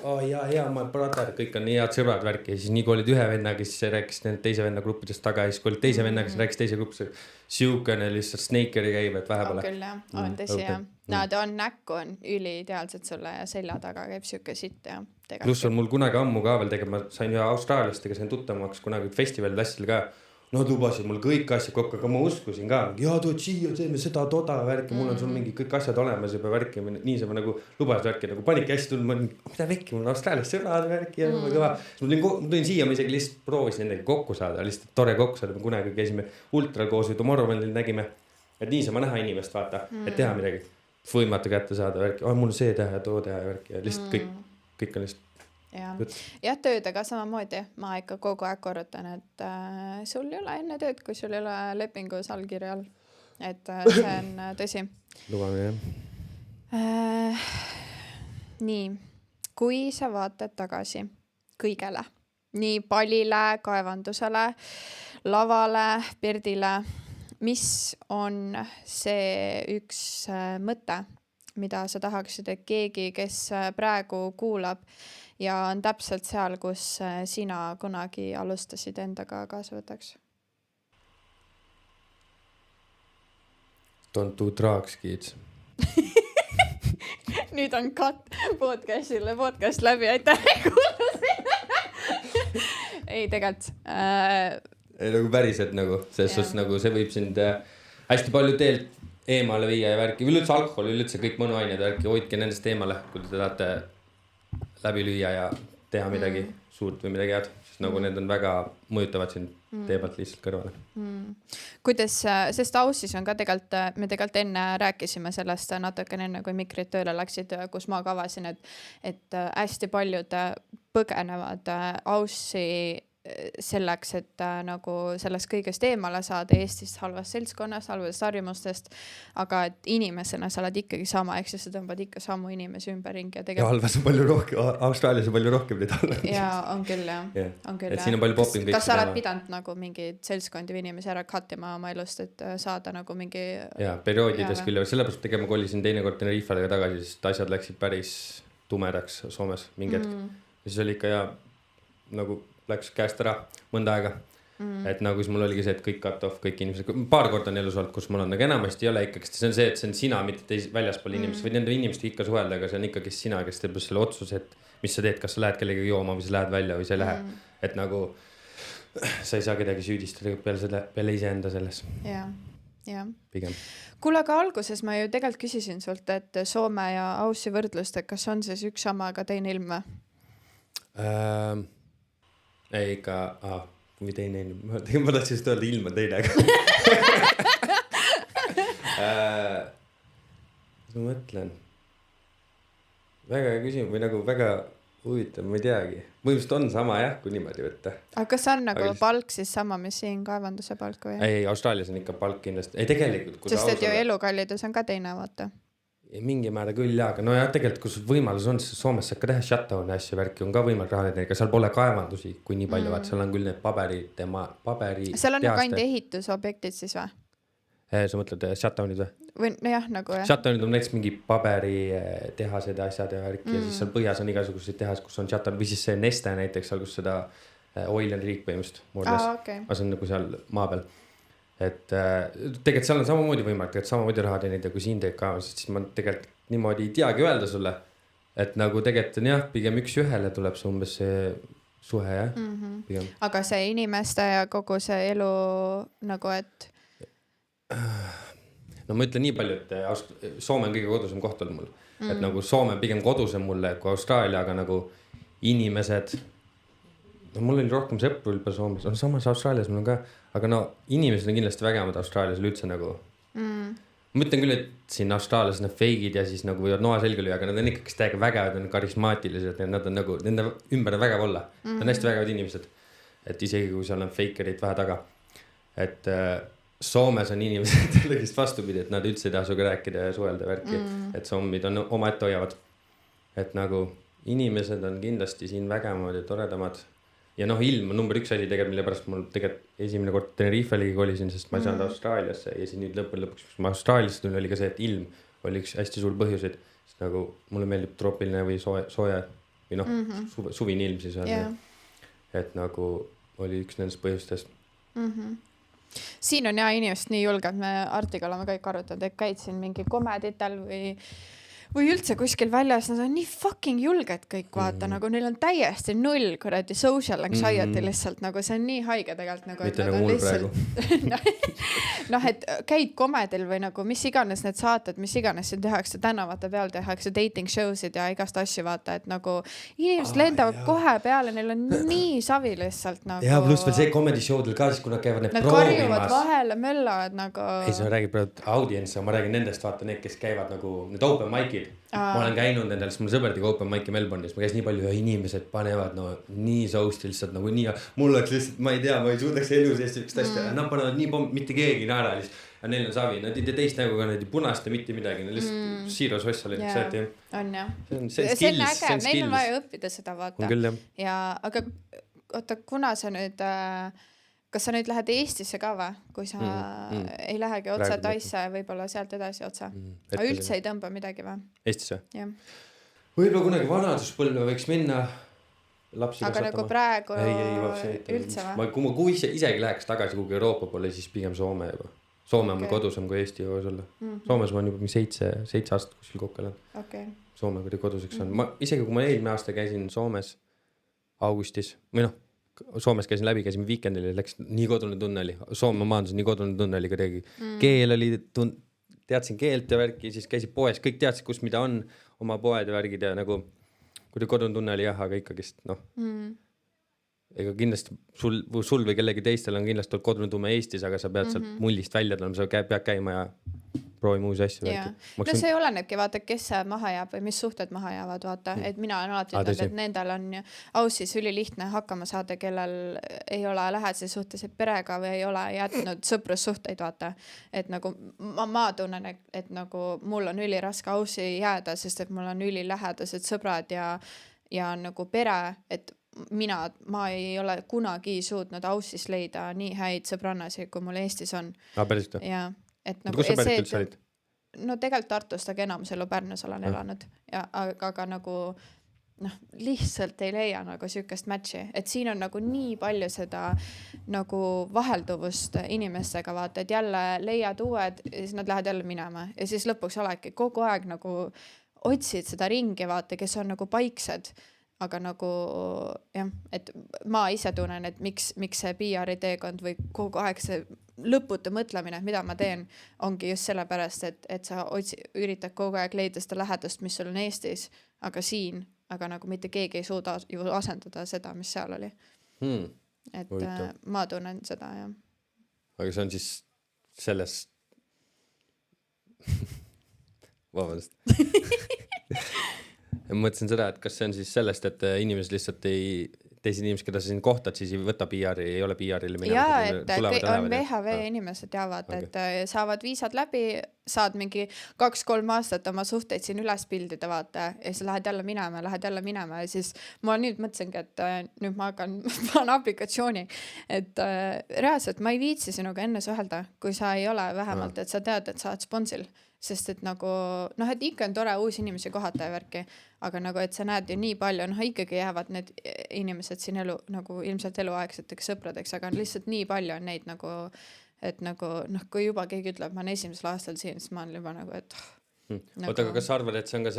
ma pratar, kõik on nii head sõbrad värki ja siis nii kui olid ühe venna, kes rääkis teise venna gruppidest taga ja siis kui olid teise venna, kes rääkis teise gruppidest, siukene lihtsalt snake'i käib, et vahepeale. On küll jah, on tõsi jah. Nad on näkku, on üliideaalselt sulle ja selja taga käib siuke sitt ja tegelikult. Pluss on mul kunagi ammu ka veel tegema, sain ühe Austraaliastega, sain tuttavamaks kunagi festivalid asjal ka. Nad lubasid mul kõik asjad kokku, aga ma uskusin ka. Tood siia, teeme seda, toda värki, mul on sul mingi kõik asjad olemas juba värki. Nii see nagu lubasid värki, nagu paniki hästi tulnud. Ma olin, mida vekki, mul on Austraalias sõbrad värki ja kõva. Ma tulin siia, ma isegi lihtsalt proovisin nendega kokku saada, lihtsalt tore kokku saada. Me kunagi käisime ultral koos või Tomorrowlandil nägime, et nii saama näha inimest, vaata, et teha midagi. Võimatu kätte saada värki, mul on see teha ja too teha värki ja lihtsalt kõik on lihtsalt. Ja töödega samamoodi ma ikka kogu aeg korrutan, et sul ei ole enne tööd, kui sul ei ole lepingus allkirjal, et see on tõsi. Lubame jah. Nii, kui sa vaatad tagasi kõigele, nii Palile, kaevandusele, lavale, Pirdile, mis on see üks mõte, mida sa tahaksid, et keegi, kes praegu kuulab ja on täpselt seal, kus sina kunagi alustasid endaga kaasa võtaks? Don't do drugs, kids. Nüüd on cut podcast läbi, aitäh kuulasin. Ei, tegelikult. Nagu päriselt nagu, sest nagu see võib sind hästi palju teelt eemale viia ja värki. Üleüldse alkohol, üleüldse kõik mõnuained värki, hoidke nendest eemale, kui te tahate läbi lüüa ja teha midagi suurt või midagi head, sest nagu need on väga mõjutavad sind teebalt lihtsalt kõrvale. Kuidas, sest Aussis on ka me tegelikult enne rääkisime sellest natukene enne, kui mikrid tööle läksid, kus ma kavasin, et hästi paljud põgenevad Aussi selleks, et nagu sellest kõigest eemale saada Eestist halvast seltskonnast, halvast harjumustest, aga et inimesena sa oled ikkagi sama, eks sa tõmbad ikka samu inimesi ümberringi ja tegelikult. Ja halvas on palju rohkem, Austraalias on palju rohkem neid halvas. Ja on küll jah. Yeah. On küll, et siin on palju popim kõik. Kas sa oled pidanud nagu mingi seltskondi või inimesi ära cuttima oma elust, et saada nagu mingi... Ja, perioodides küll, sellepärast tegema kolisin teinekord Tenerifele tagasi, sest asjad läksid päris tumedaks Soomes mingi hetk. Ja siis oli ikka ja nagu läks käest ära mõnda aega. Et nagu siis mul oligi see, et kõik cut off, kõik inimesed, paar korda on elus olnud, kus mul on, aga enamasti ei ole ikkagi, see on see, et see on sina, mitte väljaspool inimesed, või nende inimestega ikka suhelda, aga see on ikkagi sina, kes teeb selle otsuse, et mis sa teed, kas sa lähed kellega jooma või sa lähed välja või sa ei lähe. Et nagu sa ei saa kedagi süüdistada peale iseenda selles. Ja. Pigem. Kuule, aga alguses ma ju tegelikult küsisin sult, et Soome ja Aussi võrdlust, et kas on siis üks sama, aga teine ilm või? Ei ikka, või teine ilm. Ma tahtsin just öelda ilm on teine, aga ma mõtlen. Väga küsimus või nagu väga huvitav, ma ei teagi. Võimust on sama jah, kui niimoodi võtta. Aga kas on nagu palk siis sama, mis siin kaevanduse palk või? Ei, Austraalias on ikka palk kindlasti. Ei tegelikult. Sest et ju elukallidus on ka teine, vaata. Mingi määra küll jah, aga no jah, tegelikult kus võimalus on, siis Soomes saab ka teha shutdown'i asju värki, on ka võimalik raha teha, aga seal pole kaevandusi, kui nii palju, vaat seal on küll need paberi seal on nagu ainult ehitusobjektid siis või? Sa mõtled shutdown'id või? Või jah, nagu jah. Shutdown'id on näiteks mingi paberi tehased ja asjad ja värki ja siis seal põhjas on igasuguseid tehas, kus on shutdown või siis see Neste näiteks seal, kus seda oil and riik põhimust moodles. Okay. Ma see on nagu seal maa peal. Et tegelikult seal on samamoodi võimalik, et samamoodi raha teenida, kui siin teeb ka, sest siis ma tegelikult niimoodi ei teagi öelda sulle, et nagu tegelikult on jah, pigem üks ühele tuleb see umbes see suhe jah. Pigem. Aga see inimeste ja kogu see elu nagu, et no ma ütlen nii palju, et Soome on kõige kodusem koht olnud mul. Et nagu Soome pigem kodusem mulle kui Austraalia, aga nagu inimesed, no mul oli rohkem sõpru juba Soomes, on samas Austraalias mul on ka, aga no inimesed on kindlasti vägemad Austraalias üldse nagu. Ma ütlen küll, et siin Austraalias need feigid ja siis nagu võivad noa selga lüüa, aga nad on ikkagi täiega vägevad, on karismaatilised ja nad on nagu, nende ümber on vägev olla. Nad on hästi vägevad inimesed. Et isegi kui seal on fakerid vähe taga. Et Soomes on inimesed lõgist vastupidi, et nad üldse ei taha suga rääkida ja suhelda värki, et sommid on oma ette hoiavad. Et nagu inimesed on kindlasti siin vägemad ja toredamad. Ja noh, ilm on number üks asi tegelikult, mille pärast mul tegelikult esimene kord Tenerifelegi kolisin, sest ma ei saanud Austraaliasse ja siis nüüd lõpuks, kus ma Austraaliasse tulin, oli ka see, et ilm oli üks hästi suur põhjuseid, sest nagu mulle meeldib troopiline või sooja või noh, suvine ilm siis on. Et nagu oli üks nendest põhjustest. Siin on jah inimesed nii julged, me Artiga oleme kõik arutanud, et käid siin mingi komeditel või üldse kuskil väljas, nad on nii fucking julged kõik vaata, nagu neil on täiesti null kuradi social anxiety lihtsalt, nagu see on nii haige tegelikult nagu, mitte nagu mul praegu. Noh, et käid komedil või nagu mis iganes need saated, mis iganes siin tehakse tänavate peal, tehakse dating show'sid ja igast asju vaata, et nagu inimesed lendavad kohe peale, neil on nii savi lihtsalt nagu. Ja pluss veel see comedy show'del ka siis, kui nad käivad need proovimas. Nad karjuvad vahele, möllavad nagu. Ei, see räägib praegu audience, ma räägin nendest vaata need, kes käivad nagu need open mic'id. Ma olen käinud nendel, sest mul sõberdiga open mic'i Melbourne'is, ma käis nii palju ja inimesed panevad no nii soust lihtsalt nagu nii, mul oleks lihtsalt, ma ei tea, ma ei suudaks elus Eesti üks tästa, nad panevad nii mitte keegi naera lihtsalt, ja neil on savi, nad ei tee teist nägu, nad ei punast ja mitte midagi, nad lihtsalt siiro soss oli, see on jah. See on skills, neil on vaja õppida seda vaata. On küll jah. Ja, aga oota, kuna sa nüüd, kas sa nüüd lähed Eestisse ka või, kui sa ei lähegi otsa Taisse, võib-olla sealt edasi otsa? Aga üldse ei tõmba midagi või? Eestisse? Jah. Võib-olla kunagi vanaduspõlve võiks minna lapsi aga kasvatama. Nagu praegu ei, üldse või? Kui isegi läheks tagasi kuhugi Euroopa poole, siis pigem Soome juba. Soome on mul kodusem kui Eesti võis olla. Soomes ma on juba 7 aastat kuskil kokku elanud. Soome kui koduseks on. Isegi kui ma eelmine aasta käisin Soomes augustis või noh, Soomes käisin viikendil ja läks nii kodune tunne oli. Soome maandus nii kodune tunne oli kuidagi. Keel oli, teadsin keelt ja värki, siis käisid poes, kõik teadsid, kus mida on, oma poed ja värgid ja nagu kuidagi kodune tunne oli jah, aga ikkagist noh. Ega kindlasti sul või kellegi teistel on kindlasti kodune tunne Eestis, aga sa pead sealt mullist välja tulema, sa pead käima ja proovime uusi asju. No see olenebki, vaata, kes maha jääb või mis suhted maha jäävad, vaata, et mina olen alati ütelnud, et nendel on Aussis ülilihtne hakkama saada, kellel ei ole lähedases suhtesid perega või ei ole jätnud sõprussuhteid, vaata. Et nagu ma tunnen, et nagu mul on üliraske Aussi jääda, sest et mul on ülilähedased sõbrad ja nagu pere, et ma ei ole kunagi suutnud Aussis leida nii häid sõbrannasi, kui mul Eestis on. Päriselt? Ja, et nagu, kus sa pärit üldse olid? No tegelikult Tartust, aga enamus elu Pärnus olen elanud. Ja, aga nagu lihtsalt ei leia nagu sükest matchi. Et siin on nagu nii palju seda nagu vahelduvust inimestega, vaata, et jälle leiad uued ja siis nad lähevad jälle minema. Ja siis lõpuks olegi kogu aeg nagu otsid seda ringi, vaata, kes on nagu paiksed. Aga nagu jah, et ma ise tunnen, et miks see PR-i teekond või kogu aeg see lõputu mõtlemine, mida ma teen, ongi just sellepärast, et sa üritad kogu aeg leida seda lähedust, mis sul on Eestis, aga siin, aga nagu mitte keegi ei suuda ju asendada seda, mis seal oli. Et ma tunnen seda, jah. Aga see on siis sellest vabandust. Mõtlesin seda, et kas see on siis sellest, et inimesed lihtsalt teised inimesed, keda sa siin kohtad, siis ei võta PR-i, ei ole PR-ile minema. Jaa, et on VHV inimesed teavad, et saavad viisad läbi, saad mingi 2-3 aastat oma suhteid siin üles pildida, vaata, ja siis lähed jälle minema ja siis ma nüüd mõtlesingi, et nüüd ma panen aplikatsiooni, et reaalselt ma ei viitsi sinuga enne suhelda, kui sa ei ole vähemalt, et sa tead, et sa oled sponsil. Sest et nagu, et ikka on tore uusi inimesi kohata ja värki, aga nagu, et sa näed ju nii palju, ikkagi jäävad need inimesed siin nagu ilmselt eluaegseteks sõpradeks, aga lihtsalt nii palju on neid nagu, et nagu, kui juba keegi ütleb, ma olen esimesel aastal siin, siis ma olen juba nagu, et Oota, aga kas sa arvad, et see on ka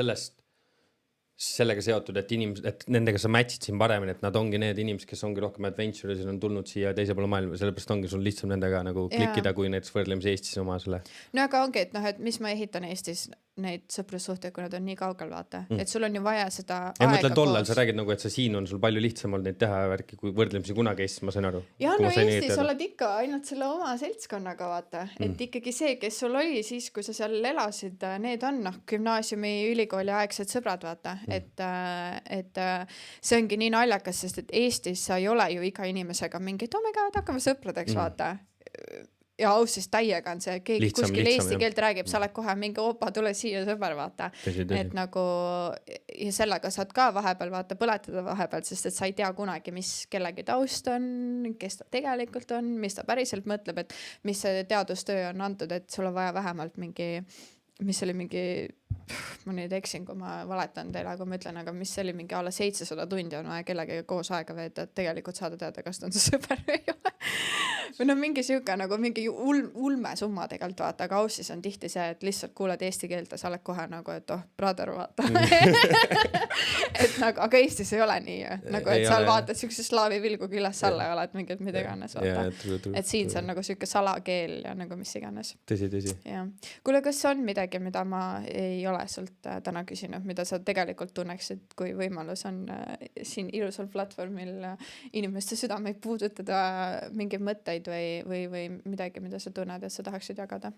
sellega seotud, et nendega sa matchid siin paremini, et nad ongi need inimesed, kes ongi rohkem adventure'is on tulnud siia teise poole maailma, sellepärast ongi sul lihtsam nendega nagu klikkida, kui näiteks võrdlemis Eestis oma selle. No aga ongi, et mis ma ehitan Eestis neid sõprussuhteid, kui nad on nii kaugel, vaata. Et sul on ju vaja seda aega mõtlen tollal, sa räägid nagu, et sa siin on sul palju lihtsam olnud neid teha värki, kui võrdlemisi kunagi Eestis, ma sain aru. Ja no Eestis oled ikka ainult selle oma seltskonnaga, vaata. Et ikkagi see, kes sul oli siis, kui sa seal elasid, need on gümnaasiumi ülikooli aegsed sõbrad, vaata. Et see ongi nii naljakas, sest et Eestis sa ei ole ju iga inimesega mingi, et oh my god, hakkame sõpradeks, vaata. Ja Aussis täiega on see, keegi kuskil eesti keelt räägib, sa oled kohe mingi opa, tule siia sõber, vaata. Tõsi. Et nagu, ja sellega saad ka vahepeal, vaata, põletada vahepeal, sest et sa ei tea kunagi, mis kellegi taust on, kes ta tegelikult on, mis ta päriselt mõtleb, et mis see teadustöö on antud, et sul on vaja vähemalt mingi, mis oli mingi, ma nüüd eksin, kui ma valetan teile, kui ma ütlen, aga mis oli mingi alla 700 tundi on vaja kellegagi koos aega veeta, et tegelikult saada teada, kas ta on see sõber või ei ole. Või no mingi siuke nagu mingi ulme summa tegelikult, vaata, aga Aussis on tihti see, et lihtsalt kuuled eesti keelt ja sa oled kohe nagu, et brother, vaata. Et nagu, aga Eestis ei ole nii, nagu, et seal vaatad siukse slaavi vilgu külas alla ja oled mingid mida iganes, vaata. Et siin see on nagu siuke salakeel ja nagu mis iganes. Tõsi. Kuule, kas on midagi, mida ma ei ole sult täna küsinud, mida sa tegelikult tunneksid, kui võimalus on siin ilusal platvormil inimeste südameid puudutada, mingi mõtteid või midagi, mida sa tunned, et sa tahaksid jagada?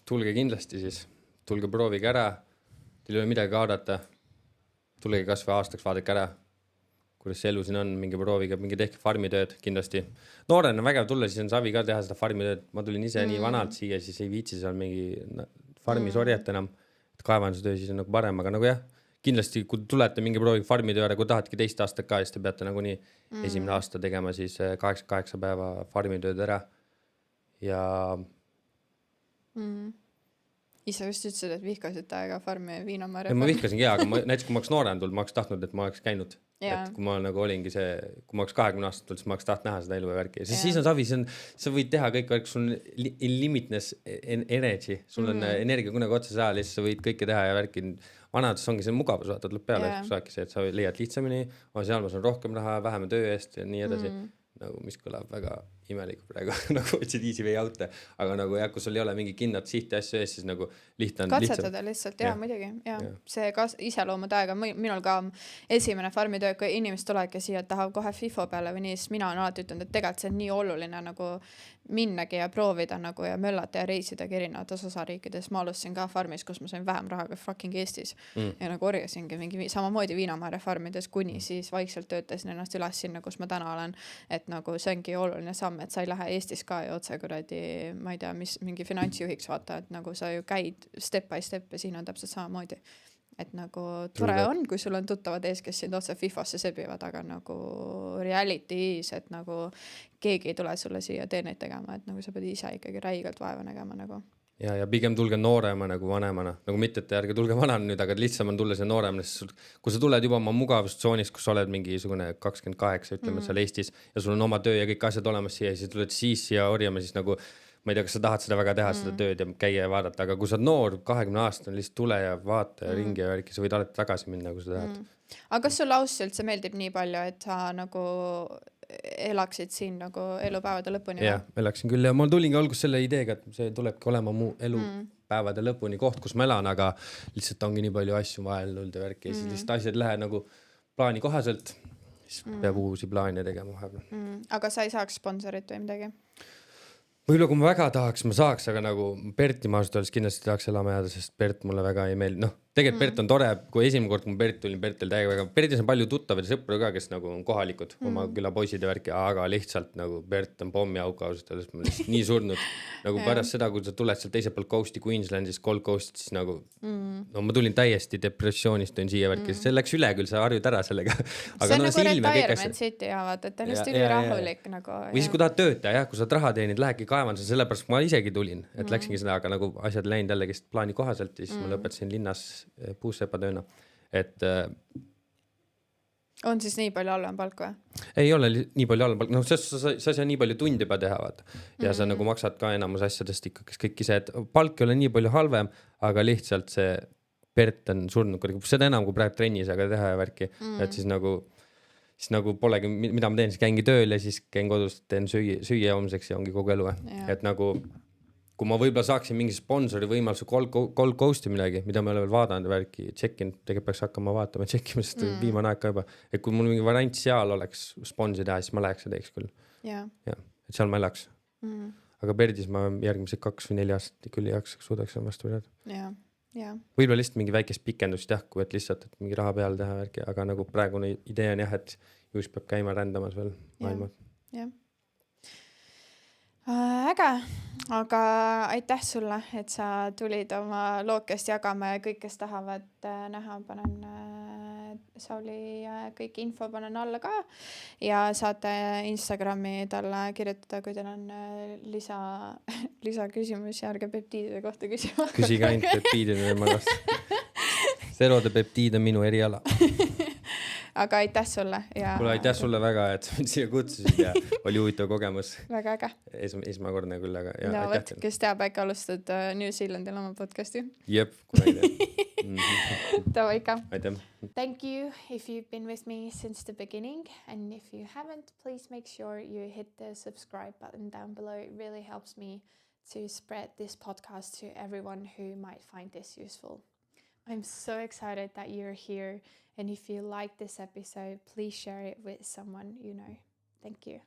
Tulge kindlasti siis. Tulge proovige ära. Teil ei ole midagi kaadata. Tulge kas või aastaks vaadake ära, kuidas see elu siin on, mingi proovige, mingi tehke farmitööd kindlasti. Noorena on vägev tulla, siis on savi ka teha seda farmitööd. Ma tulin ise nii vanalt siia, siis ei viitsi seal mingi farmis orjata enam. Kaevandustöö siis on nagu parem, aga nagu jah, kindlasti kui tulete mingi proovige farmitöö ära, kui tahatki teist aastat ka, siis te peate nagu nii esimene aasta tegema siis 88 päeva farmitööd ära ja Ise just ütlesid, et vihkasid täiega farmi Viinamäe ma vihkasingi aga näiteks kui ma oleks noorem tulnud, ma oleks tahtnud, et ma oleks käinud. Et kui ma nagu olingi see, kui ma oleks 20 aastat tulnud, siis ma oleks tahtnud näha seda elu ja värki. Siis on savi, sa võid teha kõik värk, sul on limitless energy, sul on energia kunagi otsa saal, siis sa võid kõike teha ja värki. Vanadus ongi see mugavus, vaata, tuleb peale, et sa leiad lihtsamini, seal ma saan rohkem raha, väheme töö eest ja nii edasi. Nagu, mis kõlab väga imelik praegu, nagu otsid easy way out'e, aga nagu jah, kui sul ei ole mingi kinnad sihti asju ees, siis nagu lihtsalt katsetada lihtsalt, muidugi, see iseloomu täiega, minul ka esimene farmitöö, kui inimesed tulevad siia, tahavad kohe FIFO peale või nii, siis mina olen alati ütelnud, et tegelikult see on nii oluline nagu minnagi ja proovida nagu ja möllata ja reisidagi erinevates osariikides. Ma alustasin ka farmis, kus ma sain vähem raha kui fucking Eestis ja nagu orjasingi mingi samamoodi Viinamäe farmides, kuni siis vaikselt töötasin ennast üles sinna, kus ma täna olen. Et nagu see ongi oluline samm, et sa ei lähe Eestis ka ja otse kuradi, ma ei tea, mis mingi finantsjuhiks vaata, et nagu sa ju käid step by step ja siin on täpselt samamoodi. Et nagu tore on, kui sul on tuttavad ees, kes sind otse FIFAsse sebivad, aga nagu reality is, et nagu keegi ei tule sulle siia teeneid tegema, et nagu sa pead ise ikkagi räigelt vaeva nägema nagu. Ja pigem tulge noorema nagu vanemana, nagu mitte, et ärge tulge vanana nüüd, aga lihtsam on tulla see nooremana, sest kui sa tuled juba oma mugavustsoonis, kus sa oled mingisugune 28, ütleme seal Eestis ja sul on oma töö ja kõik asjad olemas siia, siis tuled siia orjama, siis nagu ma ei tea, kas sa tahad seda väga teha, seda tööd ja käia ja vaadata, aga kui sa oled noor, 20 aastane, lihtsalt tule ja vaata ja ringi ja värki, sa võid alati tagasi minna, kui sa tahad. Aga kas sulle Aussi üldse meeldib nii palju, et sa nagu elaksid siin nagu elupäevade lõpuni? Jah, elaksin küll ja ma tulingi alguses selle ideega, et see tulebki olema mu elupäevade lõpuni koht, kus ma elan, aga lihtsalt ongi nii palju asju vahelnud ja värki ja siis lihtsalt asjad lähe nagu plaani kohaselt, siis peab uusi plaane tegema vahepeal. Aga sa ei saaks sponsorit või midagi? Võib-olla kui ma väga tahaks, ma saaks, aga nagu Berti ma ausalt öeldes kindlasti tahaks elama jääda, sest Bert mulle väga ei meeldi. Noh, tegelikult Bert on tore, kui esimene kord, kui ma Bert tulin, Bertil täiega väga. Bertis on palju tuttavad ja sõpru ka, kes nagu on kohalikud, oma küla poisid ja värki, aga lihtsalt nagu Bert on pommiauka ausalt öeldes, ma lihtsalt nii surnud. Nagu pärast seda, kui sa tuled seal teisel pool Coasti Queenslandis, Gold Coast, siis nagu no ma tulin täiesti depressioonist, tulin siia värki, see läks üle küll, sa harjud ära sellega. Aga see on nagu retirement city javad, et on just ülirahulik nagu. Või siis kui tahad tööta, jah, kui sa raha teenid, lähedki kaevan, sellepärast ma isegi tulin, et läksingi seda, aga nagu asjad läinud jällegi plaani kohaselt ja siis ma lõpetasin linnas puussepatööna, et on siis nii palju halvem palk või? Ei ole nii palju halvem palk, noh, sa ei saa nii palju tundi juba teha, vaata. Ja sa nagu maksad ka enamus asjadest ikka, kes kõik ise, et palk ei ole nii palju halvem, aga lihtsalt see Bert on surnud, seda enam kui praegu trennis, aga teha ja värki, et siis nagu polegi, mida ma teen, siis käingi tööl ja siis käin kodus, teen süüa homseks ja ongi kogu elu. Et nagu, kui ma võib-olla saaksin mingi sponsori võimaluse Gold Coasti midagi, mida ma ei ole veel vaadanud ja värki, tšekkinud, tegelikult peaks hakkama vaatama ja tšekkima, sest viimane aeg ka juba. Et kui mul mingi variant seal oleks sponsi teha, siis ma läheks ja teeks küll. Ja, et seal ma elaks. Aga Berdis ma järgmised 2 või 4 aastat küll ei suudaks vastu vedada. Võib-olla lihtsalt mingi väikest pikendust jah, kui et lihtsalt et mingi raha peale teha värki, aga nagu praegune idee on jah, et just peab käima rändamas veel maailma. Äge, aga aitäh sulle, et sa tulid oma lookest jagama ja kõik, kes tahavad näha, panen Sauli kõik info panen alla ka ja saate Instagrami talle kirjutada, kui teil on lisaküsimusi, ärge peptiidide kohta küsima. Küsige ainult peptiidide teemalast. Serode peptiid on minu eriala. Aga aitäh sulle. Kuule, aitäh sulle väga, et siia kutsusid ja oli huvitav kogemus. Väga äge. Esmakordne küll, aga no, aitäh. Kes teab, äkki alustad New Zealandil oma podcasti? Jep, kuna ei tea. Tava ikka. Aitäh. Thank you if you've been with me since the beginning. And if you haven't, please make sure you hit the subscribe button down below. It really helps me to spread this podcast to everyone who might find this useful. I'm so excited that you're here. And if you like this episode, please share it with someone you know. Thank you.